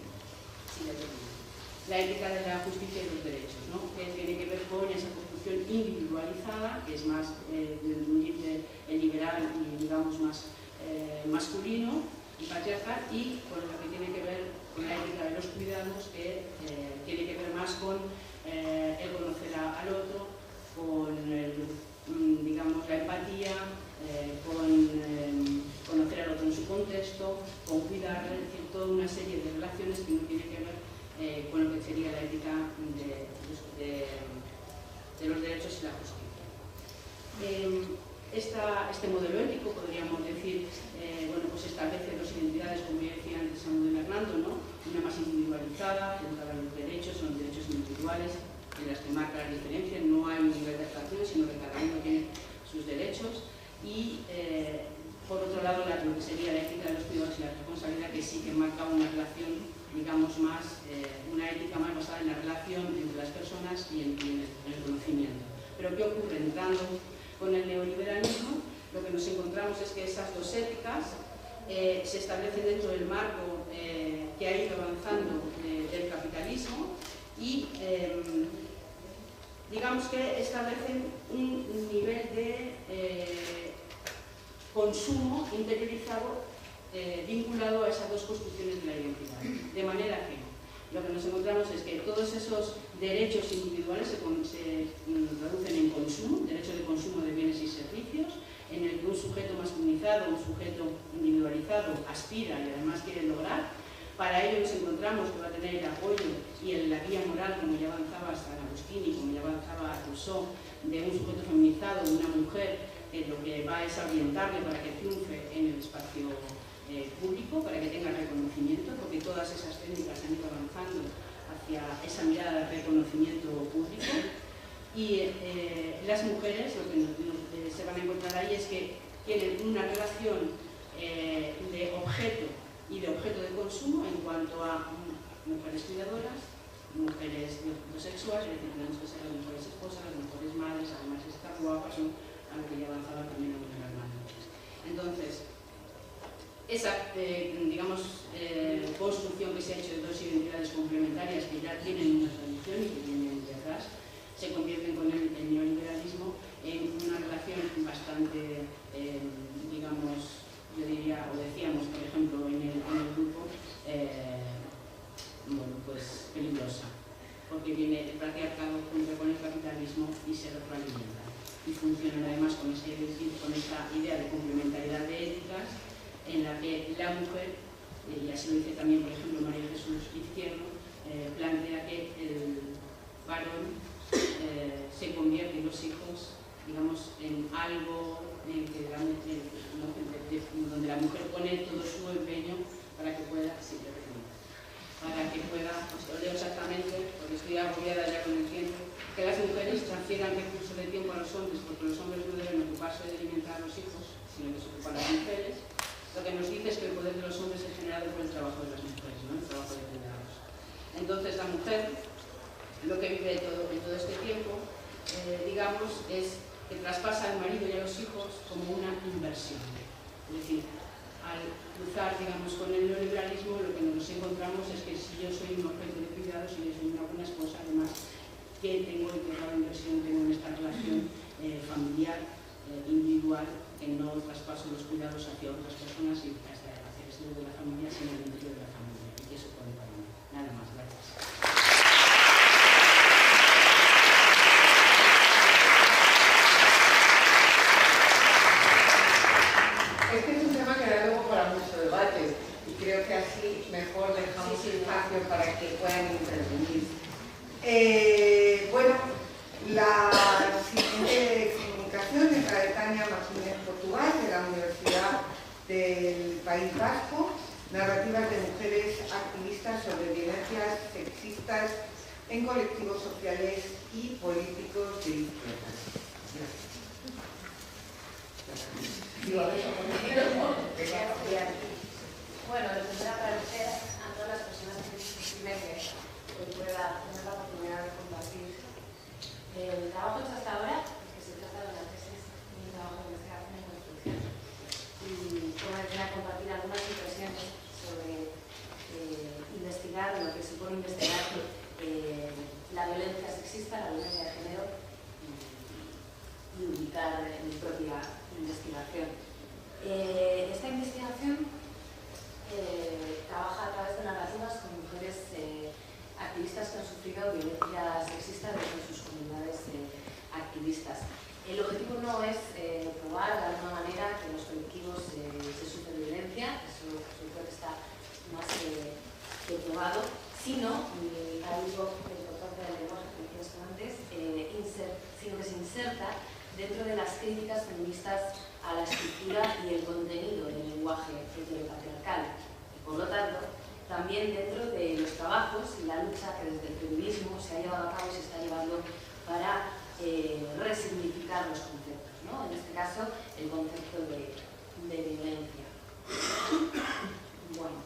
la ética de la justicia y los derechos, ¿no? Que tiene que ver con esa construcción individualizada, que es más el liberal y digamos más masculino y patriarcal, y con lo que tiene que ver con la ética de los cuidados, que tiene que ver más con el conocer al otro, con digamos, la empatía, con conocer al otro en su contexto, con cuidarle, es decir, toda una serie de relaciones que no tiene que ver con lo que sería la ética de los derechos y la justicia. Este modelo ético, podríamos decir, bueno, pues establece dos identidades, como ya decía antes Samuel Hernando, ¿no? Una más individualizada, centrada en los derechos, son derechos individuales, en las que marca la diferencia, no hay un nivel de abstracción, sino que cada uno tiene sus derechos, y por otro lado, lo que sería la ética de los cuidados y la responsabilidad, que sí que marca una relación, digamos, más, una ética más basada en la relación entre las personas y en el conocimiento. Pero ¿qué ocurre? Entrando con el neoliberalismo, lo que nos encontramos es que esas dos éticas se establecen dentro del marco que ha ido avanzando del capitalismo y digamos que establecen un nivel de consumo interiorizado vinculado a esas dos construcciones de la identidad. De manera que lo que nos encontramos es que todos esos derechos individuales se traducen en consumo, derecho de consumo de bienes y servicios, en el que un sujeto masculinizado, un sujeto individualizado aspira y además quiere lograr. Para ello nos encontramos que va a tener el apoyo y la guía moral, como ya avanzaba San Agustín y como ya avanzaba Rousseau, de un sujeto feminizado, de una mujer, lo que va es a orientarle para que triunfe en el espacio público, para que tenga reconocimiento, porque todas esas técnicas han ido avanzando hacia esa mirada de reconocimiento público. Y las mujeres, lo que se van a encontrar ahí es que tienen una relación de objeto y de objeto de consumo en cuanto a mujeres cuidadoras, mujeres de objeto sexual, es decir, tenemos que ser las mejores esposas, las mejores madres, además de estar guapas, ¿no? A lo que ya avanzaba también en las manos. Entonces, esa, digamos, construcción que se ha hecho de dos identidades complementarias que ya tienen una tradición y que vienen de atrás, se convierten con el neoliberalismo en una relación bastante, digamos, yo diría, o decíamos, por ejemplo, en el grupo, bueno, pues peligrosa, porque viene el patriarcado junto con el capitalismo y se retroalimenta. Y funcionan además con esta idea de complementariedad de éticas, en la que la mujer, y así lo dice también, por ejemplo, María Jesús Izquierdo, plantea que el varón se convierte en los hijos, digamos, en algo donde la mujer pone todo su empeño para que pueda, os lo leo exactamente, porque estoy agobiada ya con el tiempo, que las mujeres transfieran recursos de tiempo a los hombres, porque los hombres no deben ocuparse de alimentar a los hijos, sino que se ocupan las mujeres. Lo que nos dice es que el poder de los hombres es generado por el trabajo de las mujeres, ¿no? El trabajo de cuidados. Entonces la mujer, lo que vive en todo este tiempo, digamos, es que traspasa al marido y a los hijos como una inversión. Es decir, al cruzar, digamos, con el neoliberalismo, lo que nos encontramos es que si yo soy un objeto de cuidados y yo soy una buena esposa, además, ¿qué tengo y qué inversión tengo en esta relación familiar, individual, que no traspaso los cuidados hacia otras personas y hasta hacia el exterior de la familia, sino el interior de la familia? Y que eso puede para mí. Nada más, gracias. Este es un tema que da luego para mucho debate y creo que así mejor dejamos espacio para que puedan intervenir. Bueno, la siguiente comunicación es la de Tania Martínez Portugal, de la Universidad del País Vasco, narrativas de mujeres activistas sobre violencias sexistas en colectivos sociales y políticos de izquierda. Gracias. Bueno, les voy a agradecer a todas las personas que me pueda tener la oportunidad de compartir el trabajo hecho hasta ahora, que se trata de la tesis y un trabajo de investigación en construcción. Y como decía, compartir algunas impresiones sobre investigar, lo que supone investigar la violencia sexista, la violencia de género, y ubicar en mi propia investigación. Esta investigación trabaja a través de narrativas con mujeres activistas que han sufrido violencia sexista desde sus comunidades activistas. El objetivo no es probar de alguna manera que en los colectivos se sufre violencia, eso creo que está más que probado, sino, al igual que el importante del lenguaje que decías tú antes, sino que se inserta dentro de las críticas feministas a la estructura y el contenido del lenguaje heteropatriarcal. Y por lo tanto, también dentro de los trabajos y la lucha que desde el feminismo se ha llevado a cabo y se está llevando para resignificar los conceptos, ¿no? En este caso, el concepto de violencia. Bueno,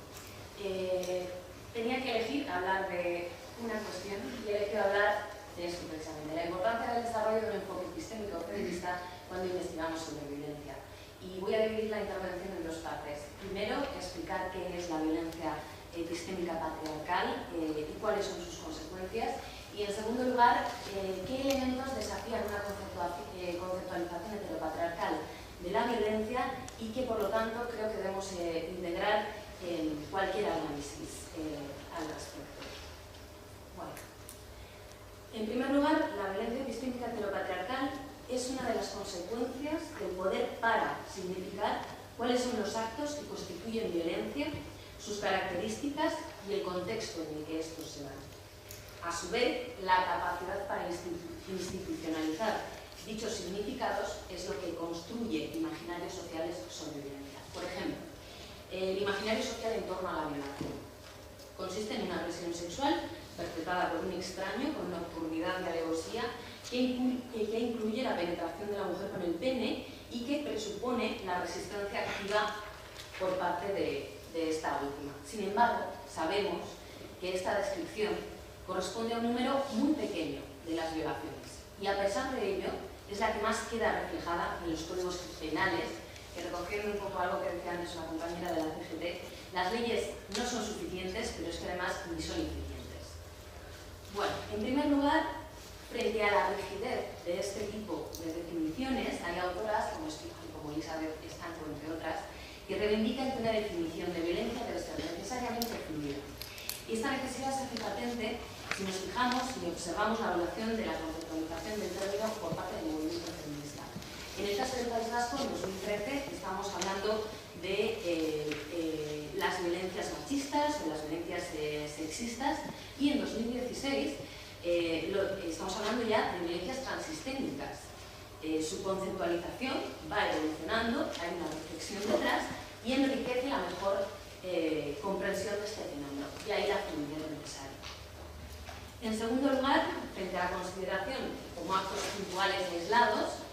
tenía que elegir hablar de una cuestión y he elegido hablar de esto precisamente, de la importancia del desarrollo de un enfoque epistémico feminista cuando investigamos sobre violencia. Y voy a dividir la intervención en dos partes. Primero, explicar qué es la violencia epistémica patriarcal y cuáles son sus consecuencias. Y en segundo lugar, qué elementos desafían una conceptualización heteropatriarcal de la violencia y que por lo tanto creo que debemos integrar en cualquier análisis al respecto. Bueno. En primer lugar, la violencia epistémica heteropatriarcal es una de las consecuencias del poder para significar cuáles son los actos que constituyen violencia, sus características y el contexto en el que estos se dan. A su vez, la capacidad para institucionalizar dichos significados es lo que construye imaginarios sociales sobre violencia. Por ejemplo, el imaginario social en torno a la violación consiste en una agresión sexual perpetrada por un extraño con nocturnidad y alevosía que incluye la penetración de la mujer con el pene y que presupone la resistencia activa por parte de esta última. Sin embargo, sabemos que esta descripción corresponde a un número muy pequeño de las violaciones y a pesar de ello es la que más queda reflejada en los códigos penales, que recogiendo un poco algo que decía antes una compañera de la CGT, las leyes no son suficientes, pero es que además ni son insuficientes. Bueno, en primer lugar, frente a la rigidez de este tipo de definiciones, hay autoras como Elizabeth Stanton, entre otras, que reivindican que una definición de violencia debe ser necesariamente fluida. Y esta necesidad se hace patente si nos fijamos y observamos la evaluación de la conceptualización del término por parte del movimiento feminista. En el caso del País Vasco, en 2013, estamos hablando de las violencias machistas o las violencias sexistas y en 2016 estamos hablando ya de violencias transistémicas. Su conceptualización va evolucionando, hay una reflexión detrás y enriquece la mejor comprensión de este fenómeno y ahí la fluidez necesaria. En segundo lugar, frente a la consideración como actos puntuales y aislados,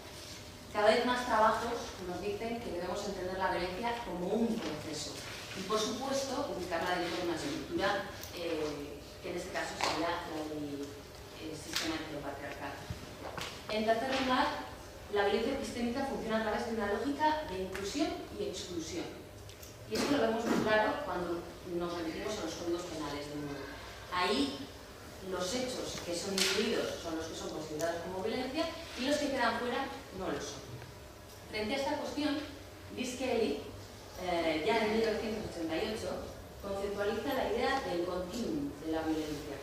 cada vez más trabajos nos dicen que debemos entender la violencia como un proceso y, por supuesto, ubicarla dentro de una estructura que en este caso sería la del sistema heteropatriarcal. En tercer lugar, la violencia epistémica funciona a través de una lógica de inclusión y exclusión. Y esto lo vemos muy claro cuando nos referimos a los códigos penales de nuevo. Ahí los hechos que son incluidos son los que son considerados como violencia y los que quedan fuera no lo son. Frente a esta cuestión, Liz Kelly, ya en 1988, conceptualiza la idea del continuum de la violencia,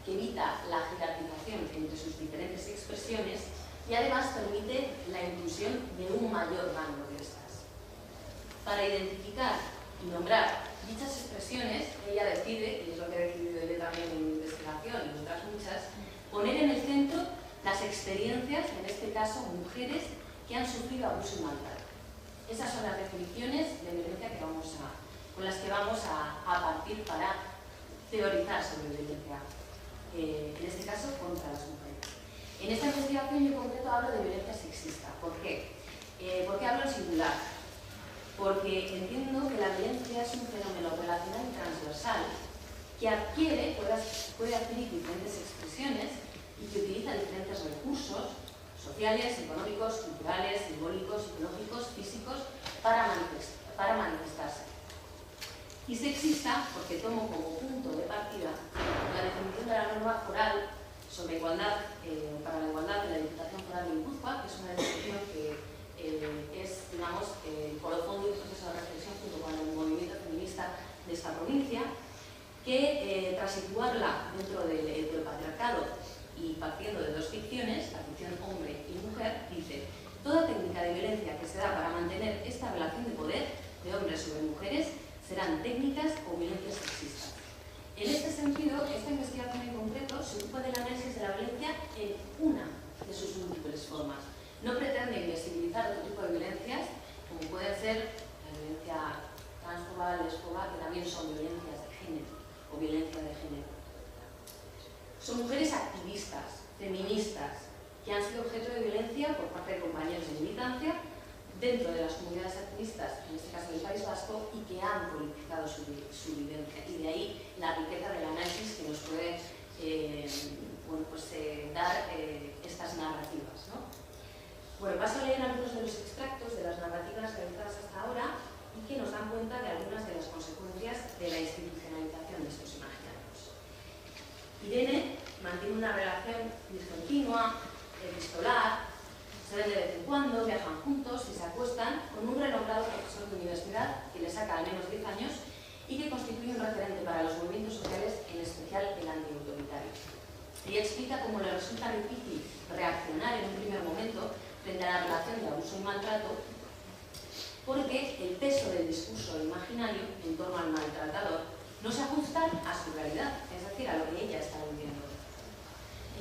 que evita la jerarquización entre sus diferentes expresiones y además permite la inclusión de un mayor rango de estas. Para identificar y nombrar dichas expresiones, ella decide, y es lo que he decidido yo también en mi investigación y otras muchas, poner en el centro las experiencias, en este caso mujeres, que han sufrido abuso y maltrato. Esas son las definiciones de violencia con las que vamos a partir para teorizar sobre violencia, en este caso contra las mujeres. En esta investigación yo en concreto hablo de violencia sexista. ¿Por qué? ¿Por qué hablo en singular? Porque entiendo que la violencia es un fenómeno relacional y transversal que puede adquirir diferentes expresiones y que utiliza diferentes recursos sociales, económicos, culturales, simbólicos, psicológicos, físicos para manifestarse. Y sexista porque tomo como punto de partida la definición de la norma foral sobre igualdad para la igualdad de la Diputación Foral de Guipúzcoa, que es una definición que es, digamos, el colofón de un proceso de reflexión junto con el movimiento feminista de esta provincia, que tras situarla dentro del heteropatriarcado y partiendo de dos ficciones, la ficción hombre y mujer, dice: toda técnica de violencia que se da para mantener esta relación de poder de hombres sobre mujeres serán técnicas o violencias sexistas. En este sentido, esta investigación en concreto se ocupa del análisis de la violencia en una de sus múltiples formas, no pretende invisibilizar otro tipo de violencias, como puede ser la violencia transfoba, lesfoba, que también son violencias de género o violencia de género. Son mujeres activistas, feministas, que han sido objeto de violencia por parte de compañeros de militancia dentro de las comunidades activistas, en este caso del País Vasco, y que han politizado su vivencia. Y de ahí la riqueza del análisis que nos puede dar estas narrativas, ¿no? Bueno, paso a leer algunos de los extractos de las narrativas realizadas hasta ahora y que nos dan cuenta de algunas de las consecuencias de la institucionalización de estos imaginarios. Irene mantiene una relación discontinua, epistolar, se ven de vez en cuando, viajan juntos y se acuestan con un renombrado profesor de universidad que le saca al menos 10 años y que constituye un referente para los movimientos sociales, en especial el antiautoritario. Ella explica cómo le resulta difícil reaccionar en un primer momento frente a la relación de abuso y maltrato, porque el peso del discurso imaginario en torno al maltratador no se ajusta a su realidad, es decir, a lo que ella está viviendo.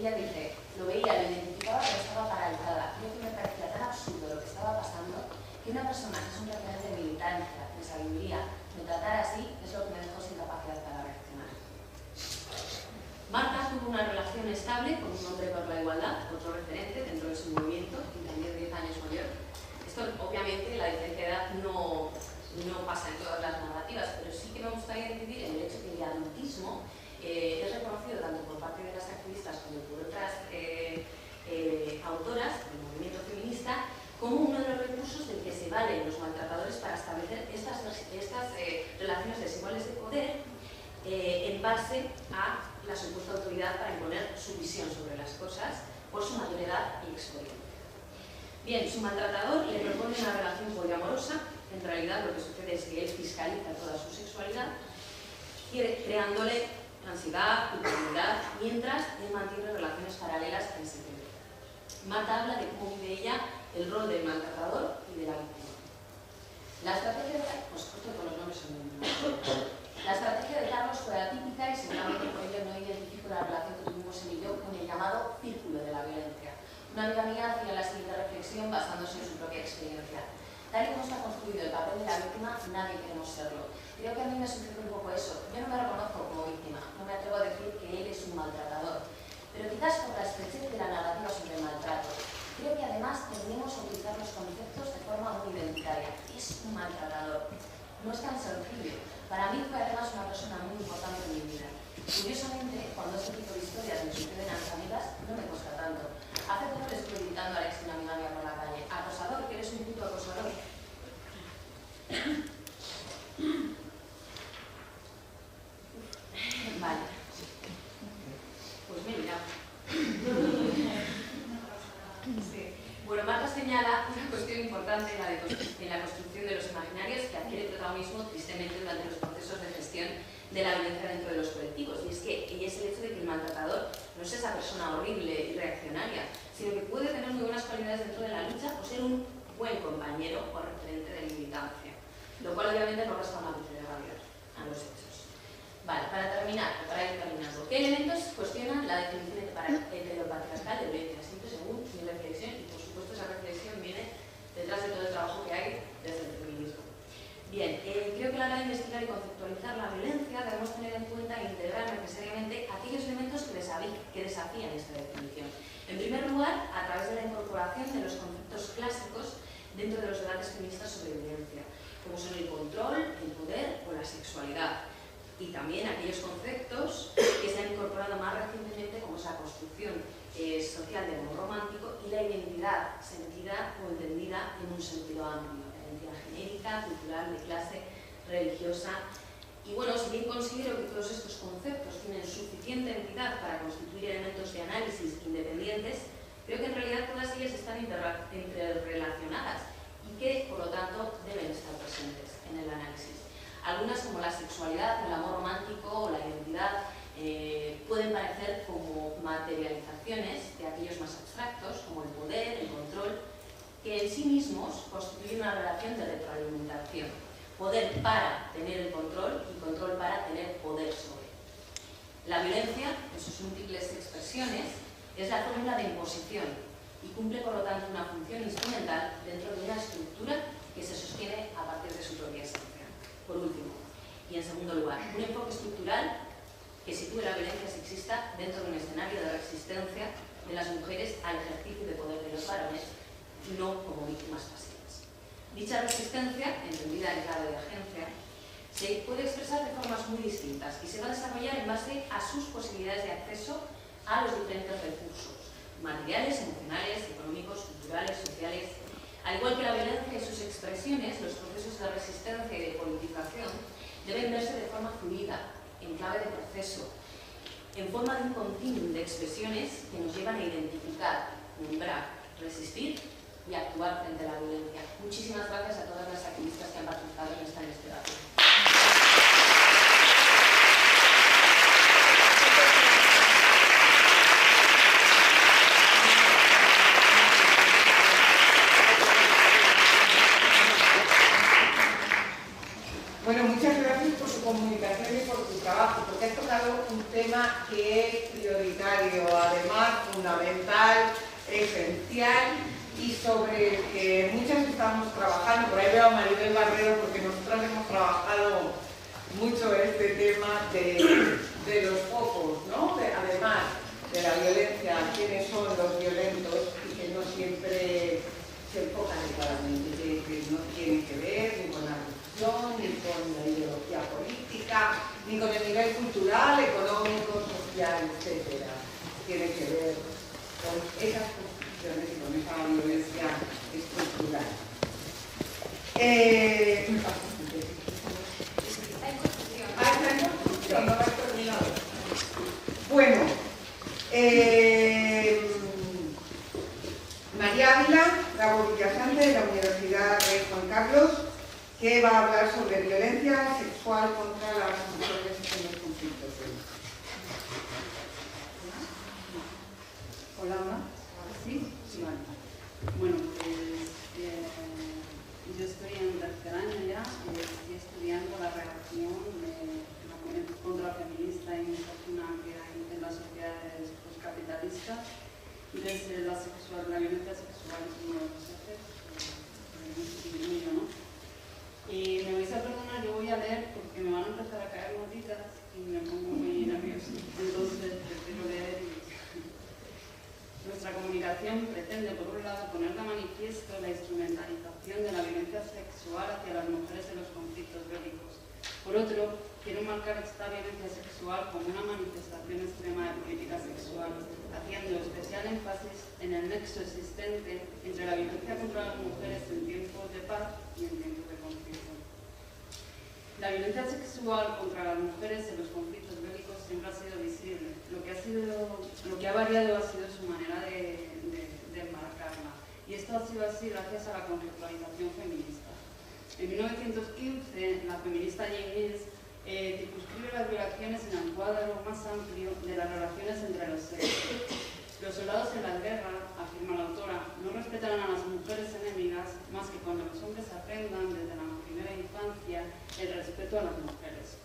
Ella dice, lo veía, lo identificaba, pero estaba paralizada. Creo que me parecía tan absurdo lo que estaba pasando que una persona que es un referente de militancia, de sabiduría, me tratara así es lo que me dejó sin capacidad para reaccionar. Marta tuvo una relación estable con un hombre por la igualdad, otro referente dentro de su movimiento y también 10 años mayor. Esto, obviamente, la diferencia de edad no pasa en todas las narrativas, pero sí que me gustaría incidir en el hecho de que el adultismo es reconocido tanto por parte de las activistas como por otras autoras del movimiento feminista como uno de los recursos del que se valen los maltratadores para establecer estas relaciones desiguales de poder en base a la supuesta autoridad para imponer su visión sobre las cosas por su mayor edad y experiencia. Bien, su maltratador le propone una relación poliamorosa. En realidad lo que sucede es que él fiscaliza toda su sexualidad, creándole ansiedad, culpabilidad, mientras él mantiene relaciones paralelas en secreto. Marta habla de cómo vive ella el rol del maltratador y de la víctima. La estrategia de Carlos fue atípica y seguramente por ello no identifico la relación que tuvimos él y yo con el llamado círculo de la violencia. Una amiga mía hacía la siguiente reflexión basándose en su propia experiencia. Tal y como está construido el papel de la víctima, nadie queremos serlo. Creo que a mí me sucede un poco eso. Yo no me reconozco como víctima, no me atrevo a decir que él es un maltratador. Pero quizás por la estrechez de la narrativa sobre el maltrato, creo que además tendemos a utilizar los conceptos de forma muy identitaria. Es un maltratador. No es tan sencillo. Para mí fue además una persona muy importante en mi vida. Curiosamente, cuando este tipo de historias me suceden a mis amigas, no me cuesta tanto. Hace poco le estoy gritando a Alex, una amiga mía por la calle, acosador, que eres un puto acosador. Vale. Pues me he mirado. Sí. Bueno, Marta señala una cuestión importante en la construcción de los imaginarios que adquiere protagonismo tristemente durante los procesos de gestión de la violencia dentro de los colectivos, y es que ella es el hecho de que el maltratador no es esa persona horrible y reaccionaria, sino que puede tener muy buenas cualidades dentro de la lucha o ser un buen compañero o referente de militancia, lo cual obviamente no resta una luz de realidad a los hechos. Vale, para terminar, para ir terminando, ¿qué elementos cuestionan la definición heteropatriarcal de violencia? Siempre según mi reflexión, y por supuesto esa reflexión viene detrás de todo el trabajo que hay desde el feminismo. Bien, creo que a la hora de investigar y conceptualizar la violencia debemos tener en cuenta e integrar necesariamente aquellos elementos que desafían esta definición. En primer lugar, a través de la incorporación de los conceptos clásicos dentro de los debates feministas sobre violencia, como son el control, el poder o la sexualidad. Y también aquellos conceptos que se han incorporado más recientemente, como es la construcción social del amor romántico y la identidad sentida o entendida en un sentido amplio. Genérica, cultural, de clase, religiosa. Y bueno, si bien considero que todos estos conceptos tienen suficiente entidad para constituir elementos de análisis independientes, creo que en realidad todas ellas están interrelacionadas y que, por lo tanto, deben estar presentes en el análisis. Algunas, como la sexualidad, el amor romántico o la identidad, pueden parecer como materializaciones de aquellos más abstractos, como el poder, el control, que en sí mismos constituyen una relación de retroalimentación. Poder para tener el control y control para tener poder sobre. La violencia, en sus múltiples expresiones, es la fórmula de imposición, y cumple por lo tanto una función instrumental dentro de una estructura que se sostiene a partir de su propia esencia. Por último, y en segundo lugar, un enfoque estructural que sitúe la violencia sexista dentro de un escenario de resistencia de las mujeres al ejercicio de poder de los varones, no como víctimas pasivas. Dicha resistencia, entendida en clave de agencia, se puede expresar de formas muy distintas y se va a desarrollar en base a sus posibilidades de acceso a los diferentes recursos materiales, emocionales, económicos, culturales, sociales. Al igual que la violencia y sus expresiones, los procesos de resistencia y de politización deben verse de forma fluida, en clave de proceso, en forma de un continuum de expresiones que nos llevan a identificar, nombrar, resistir y actuar frente a la violencia. Muchísimas gracias a todas las activistas que han participado en esta investigación. Bueno, muchas gracias por tu comunicación y por tu trabajo, porque has tocado un tema que es prioritario, además fundamental, esencial y sobre el que muchas estamos trabajando. Por ahí veo a Maribel Barrero porque nosotros hemos trabajado mucho este tema de los focos, ¿no? Además de la violencia, quiénes son los violentos y que no siempre se enfocan claramente, que no tienen que ver ni con la religión, ni con la ideología política, ni con el nivel cultural, económico, social, etc. Tiene que ver con esas construcciones y con esa violencia estructural. Está en construcción, no lo has terminado. Bueno, María Ávila, Gabo Villasante, de la Universidad Rey Juan Carlos, que va a hablar sobre violencia sexual contra las mujeres en los conflictos bélicos. Hola, ¿sí? Sí, vale. Bueno, pues yo estoy en tercer año ya y estoy estudiando la reacción contrafeminista y misógina que hay en las sociedades postcapitalistas desde la violencia sexual como uno de los ejes, ¿no? Y me vais a perdonar, yo voy a leer porque me van a empezar a caer notitas y me pongo muy nerviosa. Entonces prefiero leer y... Nuestra comunicación pretende, por un lado, poner de manifiesto la instrumentalización de la violencia sexual hacia las mujeres en los conflictos bélicos. Por otro, quiere marcar esta violencia sexual como una manifestación extrema de política sexual, haciendo especial énfasis en el nexo existente entre la violencia contra las mujeres en tiempos de paz y en tiempos de conflicto. La violencia sexual contra las mujeres en los conflictos bélicos siempre ha sido visible. Lo que ha variado ha sido su manera de enmarcarla. Y esto ha sido así gracias a la conceptualización feminista. En 1915, la feminista Jane Mills circunscribe las violaciones en el cuadro más amplio de las relaciones entre los sexos. Los soldados en la guerra, afirma la autora, no respetarán a las mujeres enemigas más que cuando los hombres aprendan desde la primera infancia el respeto a las mujeres.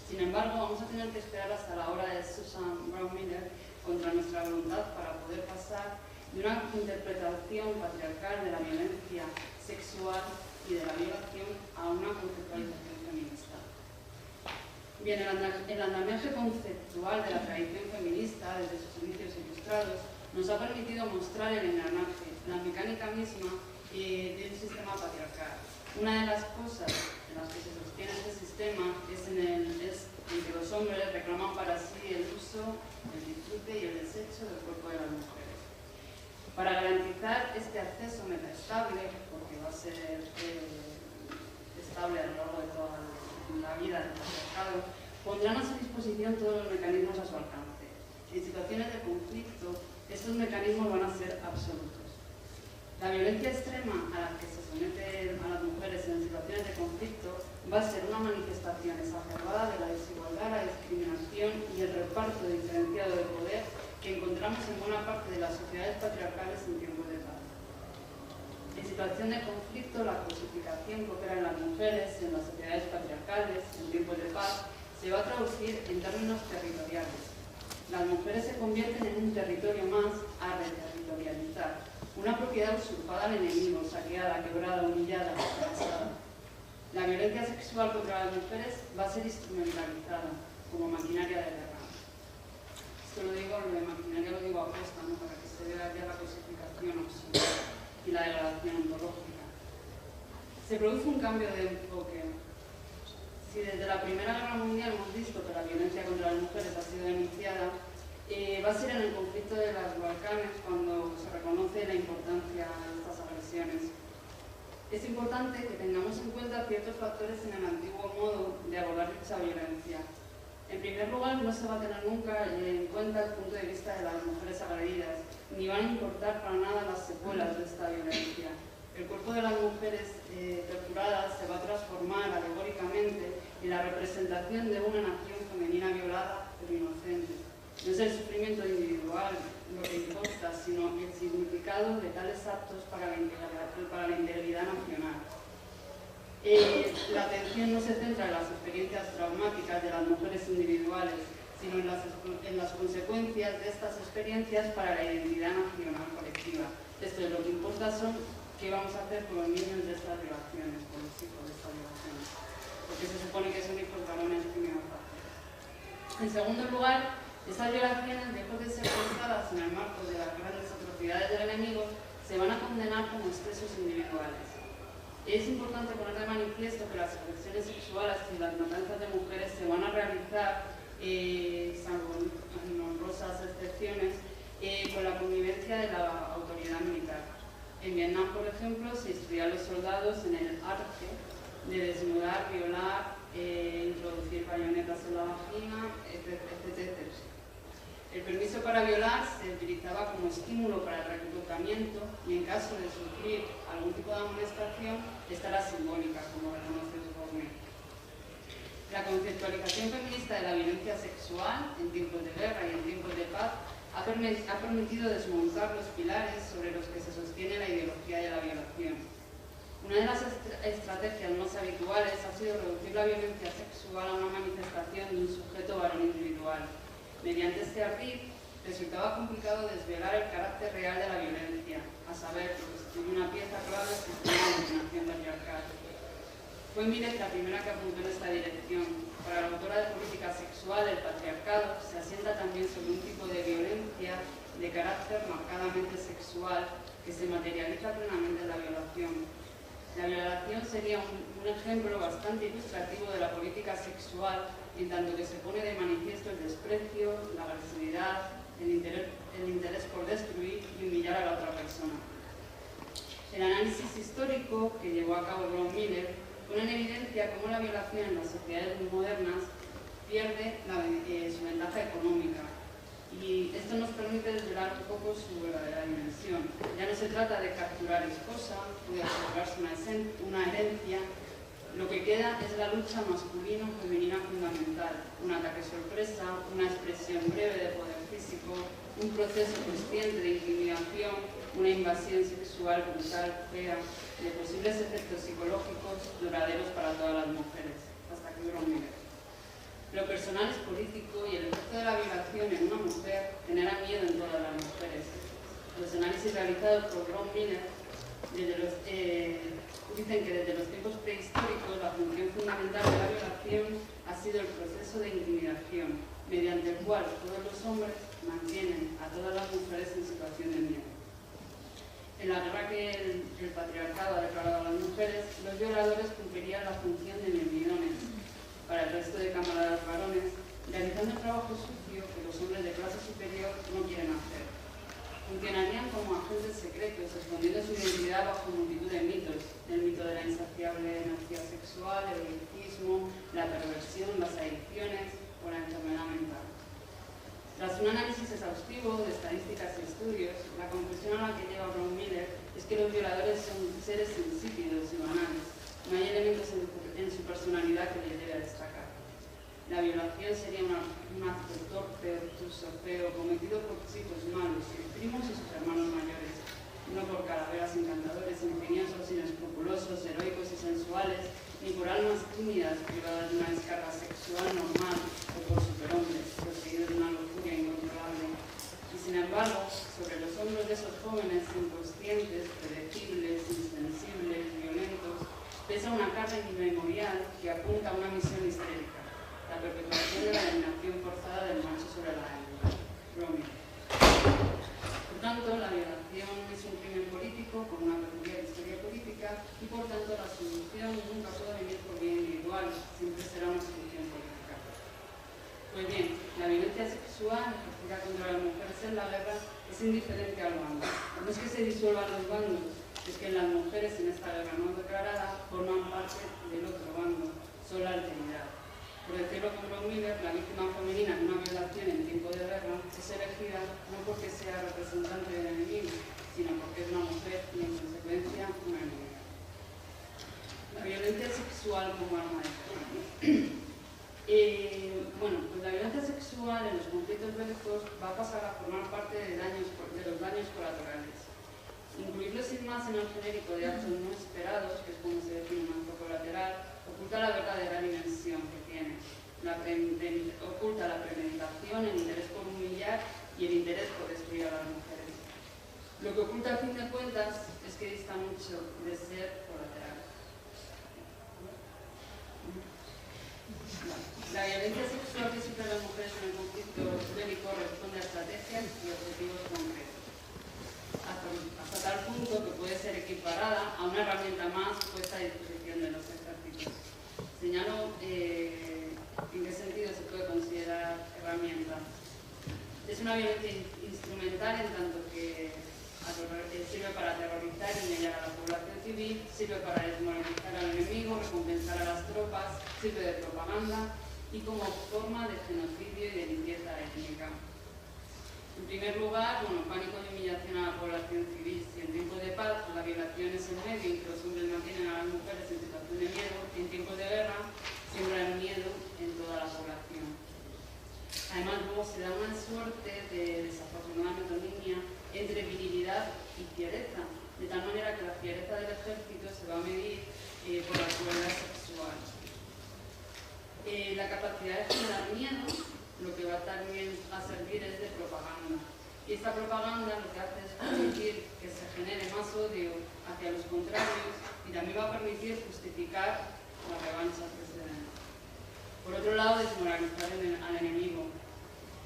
Sin embargo, vamos a tener que esperar hasta la obra de Susan Brown Miller, Contra nuestra voluntad, para poder pasar de una interpretación patriarcal de la violencia sexual y de la violación a una conceptualización feminista. Bien, el andamiaje conceptual de la tradición feminista, desde sus inicios ilustrados, nos ha permitido mostrar el engranaje, la mecánica misma de un sistema patriarcal. Una de las cosas en las que se sostiene este sistema es en que los hombres reclaman para sí el uso, el disfrute y el desecho del cuerpo de las mujeres. Para garantizar este acceso metaestable, porque va a ser estable a lo largo de toda la vida del patriarcado, pondrán a su disposición todos los mecanismos a su alcance. En situaciones de conflicto, estos mecanismos van a ser absolutos. La violencia extrema a la que se someten a las mujeres en situaciones de conflicto va a ser una manifestación exacerbada de la desigualdad, la discriminación y el reparto diferenciado de poder que encontramos en buena parte de las sociedades patriarcales en tiempos de paz. En situación de conflicto, la cosificación que opera en las mujeres en las sociedades patriarcales en tiempos de paz se va a traducir en términos territoriales. Las mujeres se convierten en un territorio más a reterritorializar, una propiedad usurpada al enemigo, saqueada, quebrada, humillada, amenazada. La violencia sexual contra las mujeres va a ser instrumentalizada como maquinaria de guerra. Esto lo digo, lo de maquinaria lo digo a posta, ¿no? Para que se vea ya la cosificación absoluta y la degradación ontológica. Se produce un cambio de enfoque. Si desde la Primera Guerra Mundial hemos visto que la violencia contra las mujeres ha sido denunciada, va a ser en el conflicto de los Balcanes cuando se reconoce la importancia de estas agresiones. Es importante que tengamos en cuenta ciertos factores en el antiguo modo de abordar dicha violencia. En primer lugar, no se va a tener nunca en cuenta el punto de vista de las mujeres agredidas, ni van a importar para nada las secuelas de esta violencia. El cuerpo de las mujeres torturadas se va a transformar alegóricamente en la representación de una nación femenina violada pero inocente. No es el sufrimiento individual lo que importa, sino el significado de tales actos para la integridad nacional. La atención no se centra en las experiencias traumáticas de las mujeres individuales, sino en las consecuencias de estas experiencias para la identidad nacional colectiva. Esto es, lo que importa son qué vamos a hacer con los niños de estas violaciones, con los hijos de estas violaciones, porque se supone que son hijos varones primero fáciles. En segundo lugar, estas violaciones, lejos de ser pensadas en el marco de las grandes atrocidades del enemigo, se van a condenar como excesos individuales. Es importante poner de manifiesto que las agresiones sexuales y las matanzas de mujeres se van a realizar, salvo en honrosas excepciones, con la connivencia de la autoridad militar. En Vietnam, por ejemplo, se instruía a los soldados en el arte de desnudar, violar, introducir bayonetas en la vagina, etc. El permiso para violar se utilizaba como estímulo para el reclutamiento y en caso de sufrir algún tipo de amonestación, esta era simbólica, como reconoce Osborne. La conceptualización feminista de la violencia sexual en tiempos de guerra y en tiempos de paz ha permitido desmontar los pilares sobre los que se sostiene la ideología de la violación. Una de las estrategias más habituales ha sido reducir la violencia sexual a una manifestación de un sujeto varón individual. Mediante este ardid, resultaba complicado desvelar el carácter real de la violencia, a saber, que constituye una pieza clave de la dominación patriarcal. Fue Milet la primera que apuntó en esta dirección. Para la autora de política sexual, el patriarcado se asienta también sobre un tipo de violencia de carácter marcadamente sexual que se materializa plenamente en la violación. La violación sería un ejemplo bastante ilustrativo de la política sexual, en tanto que se pone de manifiesto el desprecio, la agresividad, el interés por destruir y humillar a la otra persona. El análisis histórico que llevó a cabo Ron Miller pone en evidencia cómo la violación en las sociedades modernas pierde su ventaja económica. Y esto nos permite desvelar un poco su verdadera dimensión. Ya no se trata de capturar esposa o de asegurarse una herencia. Lo que queda es la lucha masculino-femenina fundamental, un ataque sorpresa, una expresión breve de poder físico, un proceso consciente de intimidación, una invasión sexual brutal, fea, de posibles efectos psicológicos duraderos para todas las mujeres. Hasta que Ron Miller. Lo personal es político y el efecto de la violación en una mujer genera miedo en todas las mujeres. Los análisis realizados por Ron Miller dicen que desde los tiempos prehistóricos la función fundamental de la violación ha sido el proceso de intimidación, mediante el cual todos los hombres mantienen a todas las mujeres en situación de miedo. En la guerra que el patriarcado ha declarado a las mujeres, los violadores cumplirían la función de mirmidones para el resto de camaradas varones, realizando el trabajo sucio que los hombres de clase superior no quieren hacer. Funcionarían como agentes secretos, escondiendo su identidad bajo multitud de mitos: el mito de la insaciable energía sexual, el erotismo, la perversión, las adicciones o la enfermedad mental. Tras un análisis exhaustivo de estadísticas y estudios, la conclusión a la que llega Ron Miller es que los violadores son seres insípidos y banales. No hay elementos en su personalidad que les lleve a destacar. La violación sería un acto torpe, obtuso, feo, cometido por chicos malos, sus primos y sus hermanos mayores, no por calaveras encantadores, ingeniosos, inescrupulosos, heroicos y sensuales, ni por almas tímidas privadas de una descarga sexual normal, o por su superhombres, perseguidos de una locura incontrolable. Y sin embargo, sobre los hombros de esos jóvenes inconscientes, predecibles, insensibles, violentos, pesa una carga inmemorial que apunta a una misión histérica, la perpetuación de la dominación forzada del macho sobre la hembra. Romeo. Por tanto, la violación es un crimen político con una peculiar historia política y por tanto la solución nunca puede venir por vía individual, siempre será una solución política. Pues bien, la violencia sexual ejercida contra las mujeres en la guerra es indiferente al bando. No es que se disuelvan los bandos, es que las mujeres en esta guerra no declarada forman parte del otro bando, son la alteridad. Por decirlo con Ron Miller, la víctima femenina de una violación en tiempo de guerra es elegida no porque sea representante del enemigo, sino porque es una mujer y en consecuencia una enemiga. La violencia sexual como arma de guerra. Pues la violencia sexual en los conflictos bélicos va a pasar a formar parte de los daños colaterales. Incluirlo sin más en el genérico de actos no esperados, que es como se define un acto colateral, oculta la verdadera dimensión que tiene. Oculta la premeditación, el interés por humillar y el interés por destruir a las mujeres. Lo que oculta a fin de cuentas es que dista mucho de ser colateral. La violencia sexual que sufren las mujeres en el conflicto bélico responde a estrategias y objetivos concretos. Hasta tal punto que puede ser equiparada a una herramienta más puesta a disposición de los ejércitos. Señalo en qué sentido se puede considerar herramienta. Es una violencia instrumental en tanto que sirve para aterrorizar y humillar a la población civil, sirve para desmoralizar al enemigo, recompensar a las tropas, sirve de propaganda y como forma de genocidio y de limpieza étnica. En primer lugar, pánico y humillación a la población civil. Si en tiempos de paz la violación es el medio en que los hombres mantienen a las mujeres en situación de miedo, en tiempos de guerra siembra el miedo en toda la población. Además, luego se da una suerte de desafortunada metonimia entre virilidad y fiereza, de tal manera que la fiereza del ejército se va a medir por la crueldad sexual. La capacidad de generar miedo lo que va también a servir es de propaganda. Y esta propaganda lo que hace es permitir que se genere más odio hacia los contrarios y también va a permitir justificar las revanchas que se den. Por otro lado, desmoralizar al enemigo.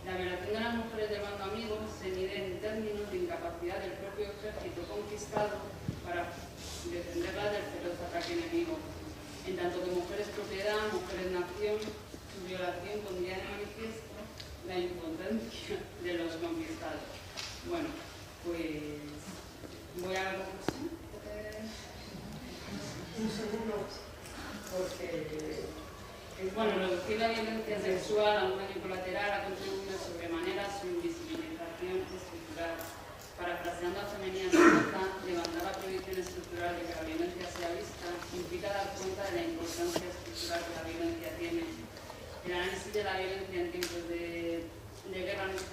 La violación de las mujeres del bando amigo se mide en términos de incapacidad del propio ejército conquistado para defenderla del feroz ataque enemigo. En tanto que mujeres propiedad, mujeres nación, su violación pondría de manifiesto la impotencia de los conquistados. Bueno, pues voy a la conclusión. Un segundo, porque... reducir la violencia sexual a un daño colateral ha contribuido sobremanera a su invisibilización estructural. Parafraseando a Femenía Mendoza, levantar la prohibición estructural de que la violencia sea vista implica dar cuenta de la importancia estructural que la violencia tiene. El análisis de la violencia en tiempos de guerra nos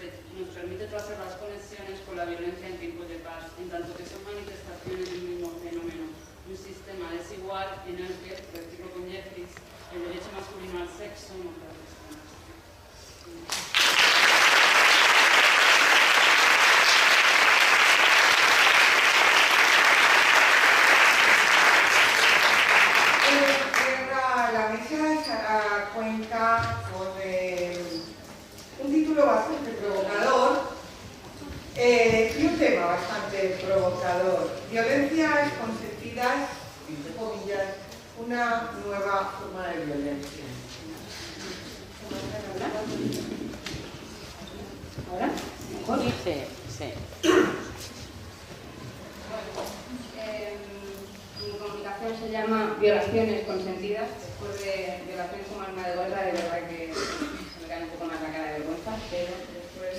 permite trazar las conexiones con la violencia en tiempos de paz, en tanto que son manifestaciones del mismo fenómeno, un sistema desigual en el que, por decirlo con Jeffries, el derecho masculino al sexo no puede responderse. La mesa se cuenta con un título bastante provocador y un tema bastante provocador. Violencias consentidas, entre comillas, una nueva forma de violencia. ¿Ahora? ¿Mejor? Sí. Mi comunicación se llama Violaciones consentidas. Después de violaciones como arma de guerra, de verdad que se me cae un poco más la cara de vergüenza, pero después,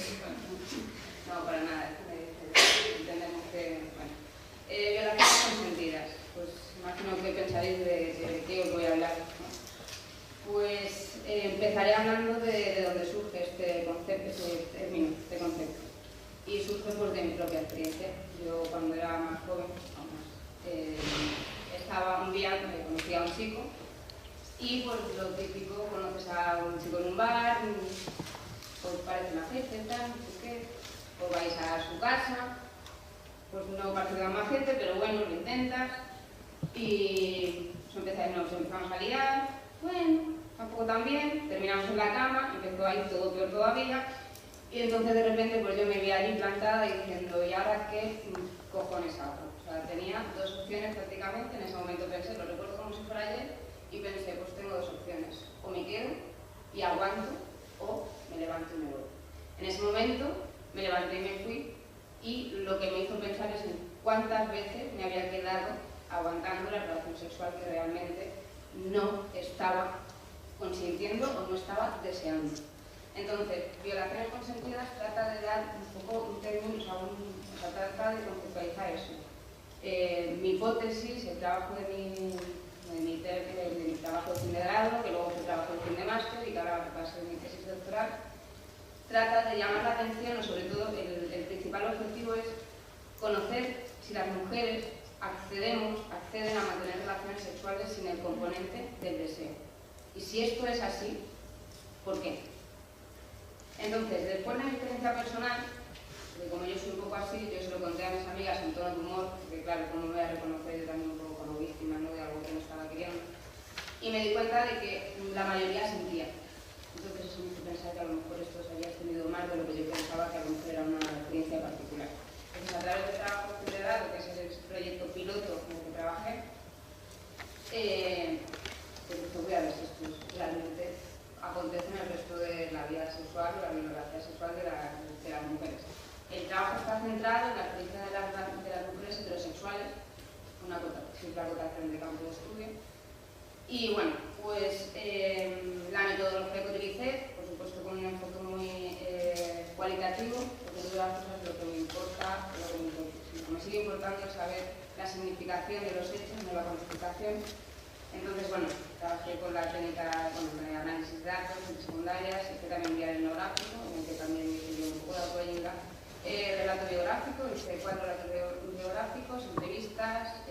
no, para nada. Entendemos que, violaciones consentidas. Pues imagino que pensaréis de qué os voy a hablar, ¿no? Pues empezaré hablando de dónde surge este concepto, este término, este concepto. Y surge pues de mi propia experiencia. Yo cuando era más joven, estaba un día, conocí a un chico Y pues lo típico, conoces a un chico en un bar, pues parece una fiesta y tal, no sé qué, pues vais a su casa, pues no parece tan majete, pero bueno, lo intentas, y nos empezamos a liar, bueno, tampoco tan bien, terminamos en la cama, empezó a ir todo peor todavía, y entonces de repente pues yo me vi allí plantada y diciendo, ¿y ahora qué cojones hago? O sea, tenía dos opciones prácticamente, en ese momento pensé, lo recuerdo como si fuera ayer, y pensé, pues tengo dos opciones, o me quedo y aguanto, o me levanto y me voy. En ese momento me levanté y me fui, y lo que me hizo pensar es en cuántas veces me había quedado aguantando la relación sexual que realmente no estaba consintiendo o no estaba deseando. Entonces, violaciones consentidas trata de dar un poco un término, o sea, trata de conceptualizar eso. Mi hipótesis, el trabajo de mi trabajo de fin de grado, que luego fue trabajo de fin de máster y que ahora va a ser mi tesis doctoral, trata de llamar la atención, o sobre todo el principal objetivo es conocer si las mujeres acceden a mantener relaciones sexuales sin el componente del deseo. Y si esto es así, ¿por qué? Entonces, después de mi experiencia personal, que como yo soy un poco así, yo se lo conté a mis amigas en tono de humor, porque claro, como me voy a reconocer yo también un poco como víctima, ¿no?, de algo que no estaba queriendo, y me di cuenta de que la mayoría sentía. Entonces eso me hizo pensar que a lo mejor esto se había extendido más de lo que yo pensaba, que a lo mejor era una experiencia particular. Entonces, a través del trabajo de grado, que es el proyecto piloto en el que trabajé, pues voy a ver si esto realmente acontece en el resto de la vida sexual o la biografía sexual de las mujeres. El trabajo está centrado en la experiencia de las mujeres heterosexuales, una simple acotación de campo de estudio. Y bueno, pues la metodología que utilicé, por supuesto con un enfoque muy cualitativo, porque todas las cosas lo que me importa, lo que me sigue importando es saber la significación de los hechos, no la cuantificación. Entonces, bueno, trabajé con la técnica de análisis de datos en secundarias, hice también diario etnográfico, en el que también hice un poco de autoayuda, relato biográfico, hice 4 relatos biográficos, entrevistas,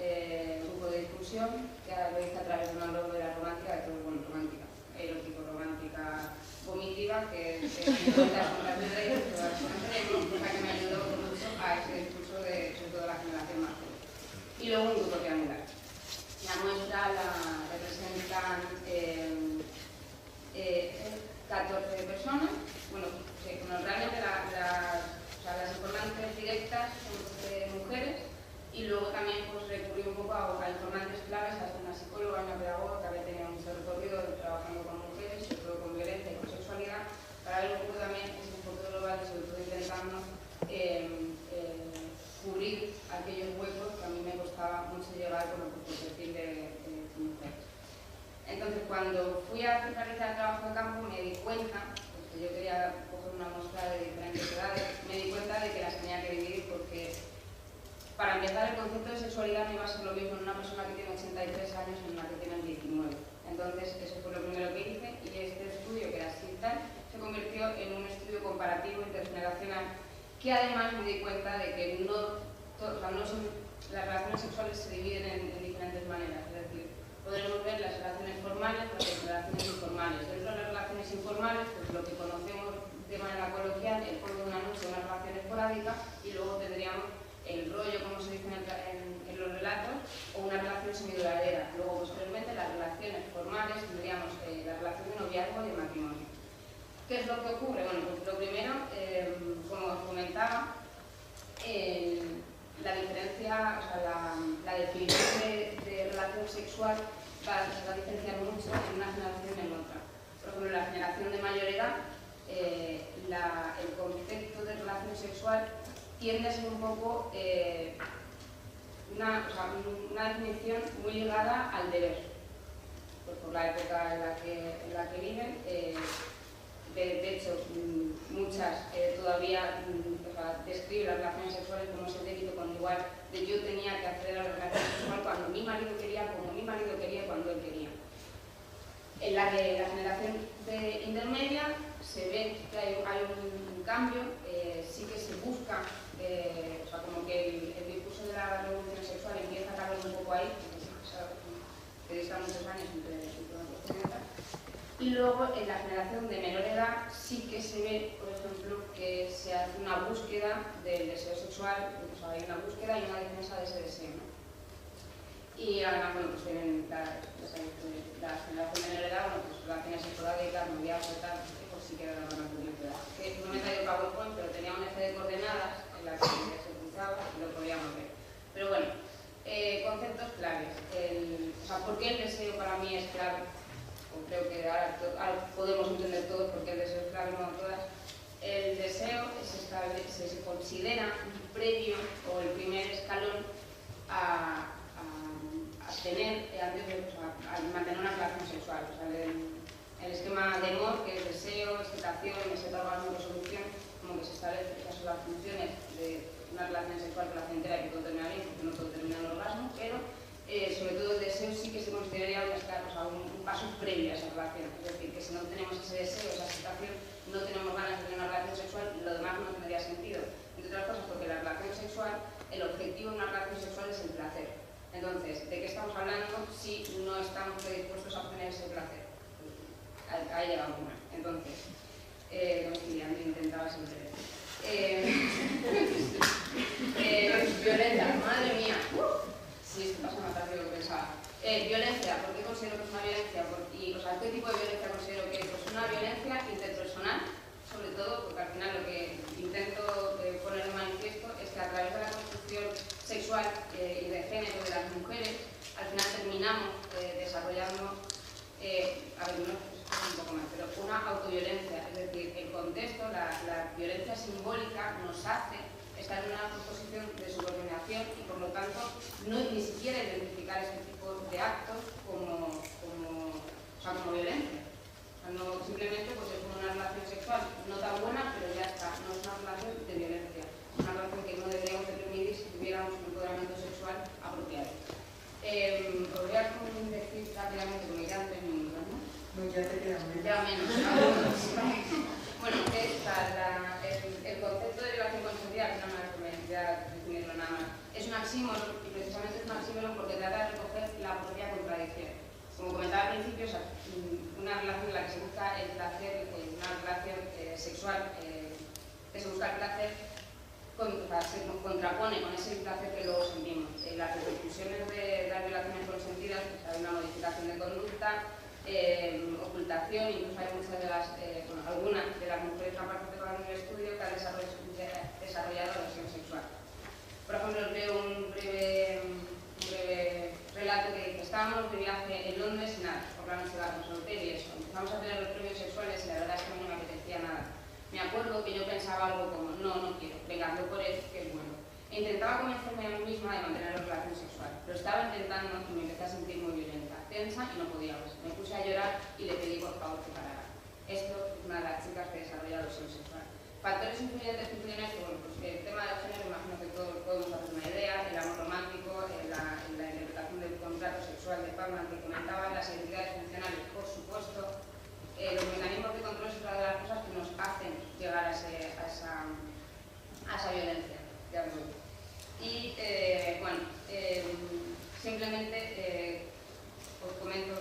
grupo de discusión, que lo hice a través de una novela romántica, de todo, bueno, romántica, erótico, romántica, vomitiva, que cuenta con las leyes, cosa que me ayudó mucho a ese discurso de, sobre todo, la generación más joven. Y luego un grupo triangular. La muestra la representan 14 personas. Bueno, realmente las informantes directas son mujeres, y luego también pues, recurrí un poco a informantes claves, a una psicóloga, una pedagoga que había tenido mucho recorrido trabajando con mujeres, sobre todo con violencia y con sexualidad, para ver un poco también ese enfoque global y sobre todo intentando cubrir aquellos huecos que a mí me costaba mucho llevar con el perfil de mujeres. Entonces, cuando fui a realizar el trabajo de campo, me di cuenta, porque yo quería coger una muestra de diferentes edades, me di cuenta de que las tenía que dividir porque, para empezar, el concepto de sexualidad no iba a ser lo mismo en una persona que tiene 83 años que en una que tiene 19. Entonces, eso fue lo primero que hice, y este estudio, que era SIGTAN, se convirtió en un estudio comparativo intergeneracional, que además me di cuenta de que las relaciones sexuales se dividen en diferentes maneras. Es decir, podremos ver las relaciones formales y las relaciones informales. Dentro de las relaciones informales, pues lo que conocemos de manera coloquial, el juego de una noche, una relación esporádica, y luego tendríamos el rollo, como se dice en los relatos, o una relación semiduradera. Luego, posteriormente, las relaciones formales, tendríamos la relación de noviazgo y de matrimonio. ¿Qué es lo que ocurre? Bueno, pues lo primero, como os comentaba, la diferencia, o sea, la definición de relación sexual se va a diferenciar mucho en una generación y en otra. Por ejemplo, en la generación de mayor edad, el concepto de relación sexual tiende a ser un poco una definición muy ligada al deber, pues por la época en la que viven. De hecho, muchas todavía describen las relaciones sexuales como ese débito conyugal de yo tenía que acceder a la relación sexual cuando mi marido quería, como mi marido quería, cuando él quería. En la generación intermedia se ve que hay un cambio, sí que se busca, como que el discurso de la revolución sexual empieza a caber un poco ahí, que dista muchos años entre una cuestión y Y luego en la generación de menor edad sí que se ve, por ejemplo, que se hace una búsqueda del deseo sexual, o sea, hay una búsqueda y una defensa de ese deseo, ¿no? Y además, bueno, pues tienen la generación de menor edad, bueno, pues relaciones esporádicas, noviazgo y tal, pues sí que era una publicidad. Que no me traigo PowerPoint, pero tenía un eje de coordenadas en la que se cruzaba y lo podíamos ver. Pero bueno, conceptos claves. O sea, ¿por qué el deseo para mí es clave? O creo que ahora podemos entender todos por qué el deseo es clave, no todas. El deseo se considera un previo o el primer escalón a tener, a mantener una relación sexual. O sea, el esquema de amor, que es deseo, excitación, meseta, orgasmo, resolución, como que se establece que esas son las funciones de una relación sexual placentera y que todo termina bien, porque no todo termina en orgasmo, pero sobre todo el deseo sí que se consideraría un paso previo a esa relación. Es decir, que si no tenemos ese deseo, esa excitación, no tenemos ganas de tener una relación sexual, lo demás no tendría sentido. Entre otras cosas porque la relación sexual, el objetivo de una relación sexual es el placer. Entonces, ¿de qué estamos hablando si no estamos predispuestos a obtener ese placer? Ahí llega una. Entonces, conciliando, intentaba siempre. Violencia, madre mía. Sí, esto pasa más rápido de lo que pensaba. Violencia, ¿por qué considero que es una violencia? ¿Qué tipo de violencia considero que es? Pues una violencia interpersonal, sobre todo, porque al final lo que intento poner en manifiesto es que a través de la construcción sexual y de género de las mujeres, al final terminamos desarrollando, un poco más, pero una autoviolencia, es decir, el contexto, la violencia simbólica nos hace estar en una posición de subordinación y por lo tanto ni siquiera identificar este tipo de actos como violencia. No, simplemente pues es como una relación sexual no tan buena, pero ya está, no es una relación de violencia, es una relación que no deberíamos de permitir si tuviéramos un empoderamiento sexual apropiado. Os voy a decir rápidamente, porque quedan 3 minutos, ¿no? No, ya te quedan menos. Ya menos. Bueno, el concepto de violación consentida, que no me voy a definirlo nada más, es un oxímoron y precisamente es un oxímoron porque trata de recoger la propia contradicción. Como comentaba al principio, una relación en la que se busca el placer, una relación sexual que se busca el placer, se contrapone con ese placer que luego sentimos. Las repercusiones de las violaciones consentidas, pues hay una modificación de conducta, ocultación, incluso hay muchas de algunas de las mujeres que han participado en el estudio que han desarrollado aversión sexual. Por ejemplo, os leo un breve relato que dice: estábamos de viaje en Londres y nada, por la noche íbamos al hotel y eso. Empezamos a tener los premios sexuales y la verdad es que a mí no me apetecía nada. Me acuerdo que yo pensaba algo como, no quiero, venga, ando por él, que es bueno. E intentaba convencerme a mí misma de mantener la relación sexual. Lo estaba intentando y me empecé a sentir muy violenta, tensa y no podía más. Me puse a llorar y le pedí por favor que parara. Esto es una de las chicas que desarrolla aversión sexual. Factores influyentes que influyen en esto, bueno, pues el tema del género, imagino que todos podemos hacer una idea, el amor romántico, la interpretación del contrato sexual de Palma que comentaba, las identidades funcionales, por supuesto, los mecanismos de control es otra de las cosas que nos hacen llegar a esa violencia, ya lo digo. Y bueno, simplemente os comento,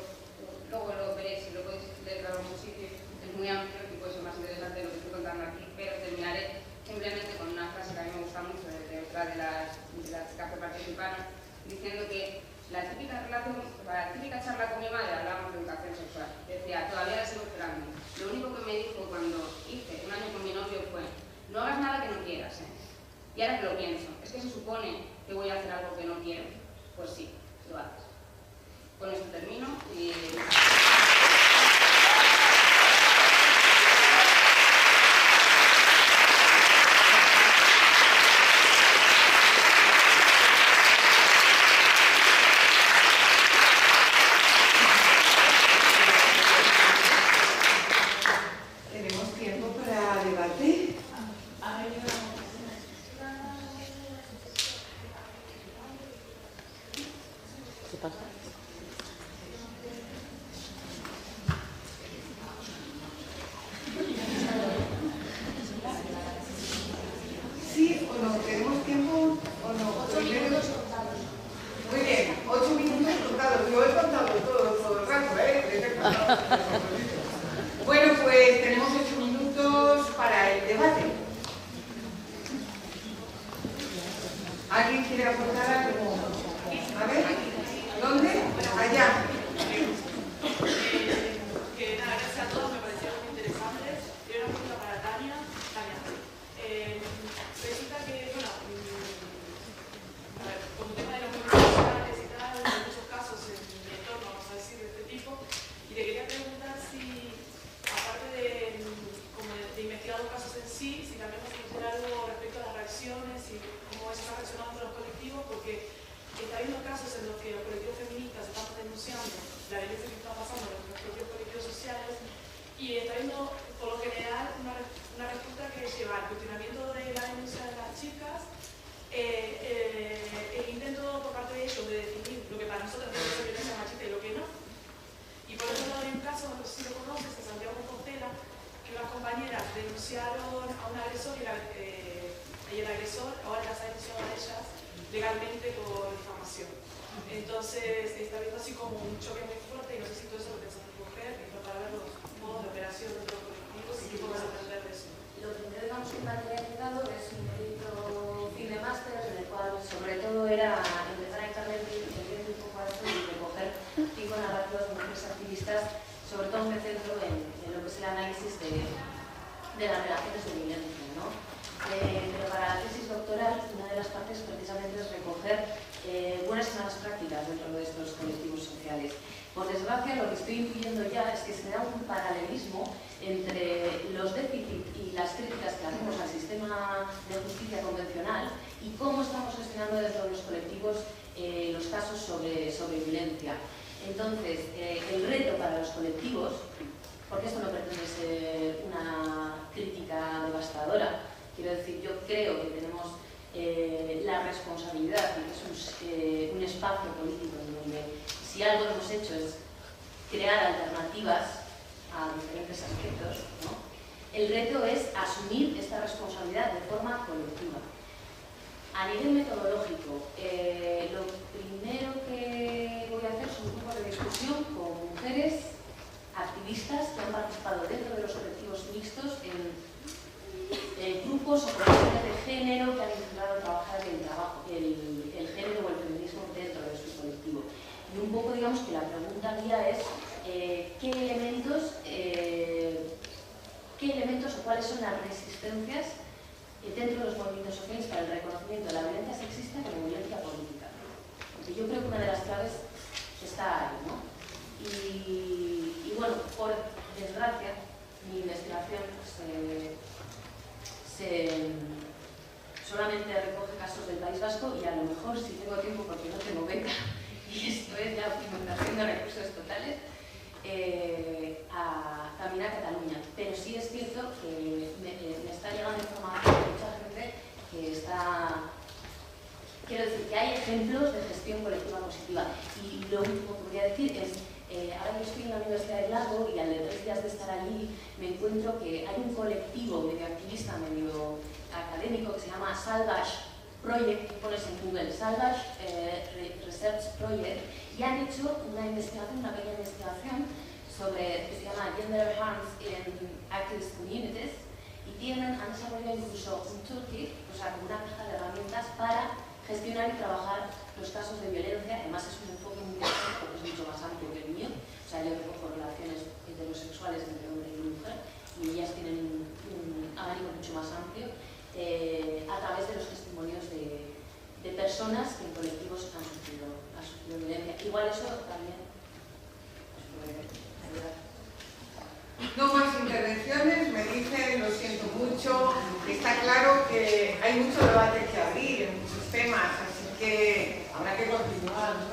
luego lo veréis y lo podéis leer en algún sitio, es muy amplio y puede ser más interesante de lo que estoy contando aquí, pero terminaré simplemente con una frase que a mí me gusta mucho de otra de las chicas que participaron, diciendo que la típica charla con mi madre hablábamos de educación sexual. Decía, todavía la sigo esperando. Lo único que me dijo cuando hice un año con mi novio fue: no hagas nada que no quieras, ¿eh? Y ahora que lo pienso, es que se supone que voy a hacer algo que no quiero. Pues sí, lo haces. Con esto termino y... ¿Tenemos tiempo para debate? ¿Qué pasa? ¿Sí o no? ¿Tenemos tiempo o no? 8 minutos contados. Muy bien, 8 minutos contados. Yo he contado todo el rato, ¿eh? Les he contado. tenemos 8 minutos para el debate. ¿Alguien quiere aportar algo? A ver, ¿dónde? Allá. Gracias a todos, me parecieron muy interesantes. Y una pregunta para Tania. Resulta que, bueno, a ver, con el tema de los movimientos sociales y tal, hay muchos casos en mi entorno, vamos a decir, de este tipo, y te quería preguntar si, aparte de, como de investigar los casos en sí, si también vas a hacer algo respecto a las reacciones y cómo se está reaccionando los colectivos, porque está habiendo casos en los que los colectivos feministas están denunciando la violencia que está pasando en los propios colectivos sociales y está habiendo, por lo general, una respuesta que lleva al cuestionamiento de la denuncia de las chicas, el intento por parte de ellos de definir lo que para nosotros es violencia machista y lo que no. Y por otro lado hay un caso, no sé si lo conoces, en Santiago de Compostela, que unas compañeras denunciaron a un agresor y el agresor ahora las ha denunciado a ellas legalmente por difamación. Entonces está habiendo así como un choque muy fuerte y no sé si todo eso lo pensás recoger y para ver los modos de operación de los colectivos y qué podemos aprender de eso. Lo primero, digamos, que me ha realizado es un proyecto fin de máster en el cual sobre todo era empezar a encargar un poco a esto y recoger 5 narrativas de mujeres activistas. Sobre todo me centro en lo que es el análisis de las relaciones de violencia, ¿no? Pero para la tesis doctoral, una de las partes precisamente es recoger buenas y malas prácticas dentro de estos colectivos sociales. Por desgracia, lo que estoy intuyendo ya es que se da un paralelismo entre los déficits y las críticas que hacemos al sistema de justicia convencional y cómo estamos gestionando dentro de los colectivos los casos sobre violencia. Entonces, el reto para los colectivos, porque esto no pretende ser una crítica devastadora, quiero decir, yo creo que tenemos la responsabilidad y que es un espacio político en donde si algo hemos hecho es crear alternativas a diferentes aspectos, ¿no? El reto es asumir esta responsabilidad de forma colectiva. A nivel metodológico, lo primero que voy a hacer es un grupo de discusión con mujeres activistas que han participado dentro de los colectivos mixtos en grupos o comisiones de género que han intentado trabajar el género o el feminismo dentro de su colectivo. Y un poco, digamos, que la pregunta guía es ¿qué elementos o cuáles son las resistencias dentro de los movimientos sociales para el reconocimiento de la violencia sexista como violencia política? Porque yo creo que una de las claves está ahí, ¿no? Y bueno, por desgracia, mi investigación solamente recoge casos del País Vasco y a lo mejor, si tengo tiempo porque no tengo beca, y esto es la optimización de recursos totales, también a Cataluña. Pero sí es cierto que me está llegando información de mucha gente que está... Quiero decir que hay ejemplos de gestión colectiva positiva. Y lo último que voy a decir es, ahora yo estoy en la Universidad de Glasgow y al de 3 días de estar allí me encuentro que hay un colectivo medio activista, medio académico que se llama Salvage Project, pones en Google Salvage Research Project, y han hecho una investigación, una pequeña investigación sobre, que se llama Gender Harms in Activist Communities, y han desarrollado incluso un toolkit, o sea, como una caja de herramientas para gestionar y trabajar los casos de violencia. Además es un enfoque muy interesante porque es mucho más amplio que el mío, o sea, yo recojo relaciones heterosexuales entre hombre y mujer y ellas tienen un abanico mucho más amplio a través de los testimonios de personas que en colectivos han sufrido violencia. Igual eso también puede ayudar. No más intervenciones, me dicen, lo siento mucho, está claro que hay mucho debate que abrir en muchos temas, así que habrá que continuar.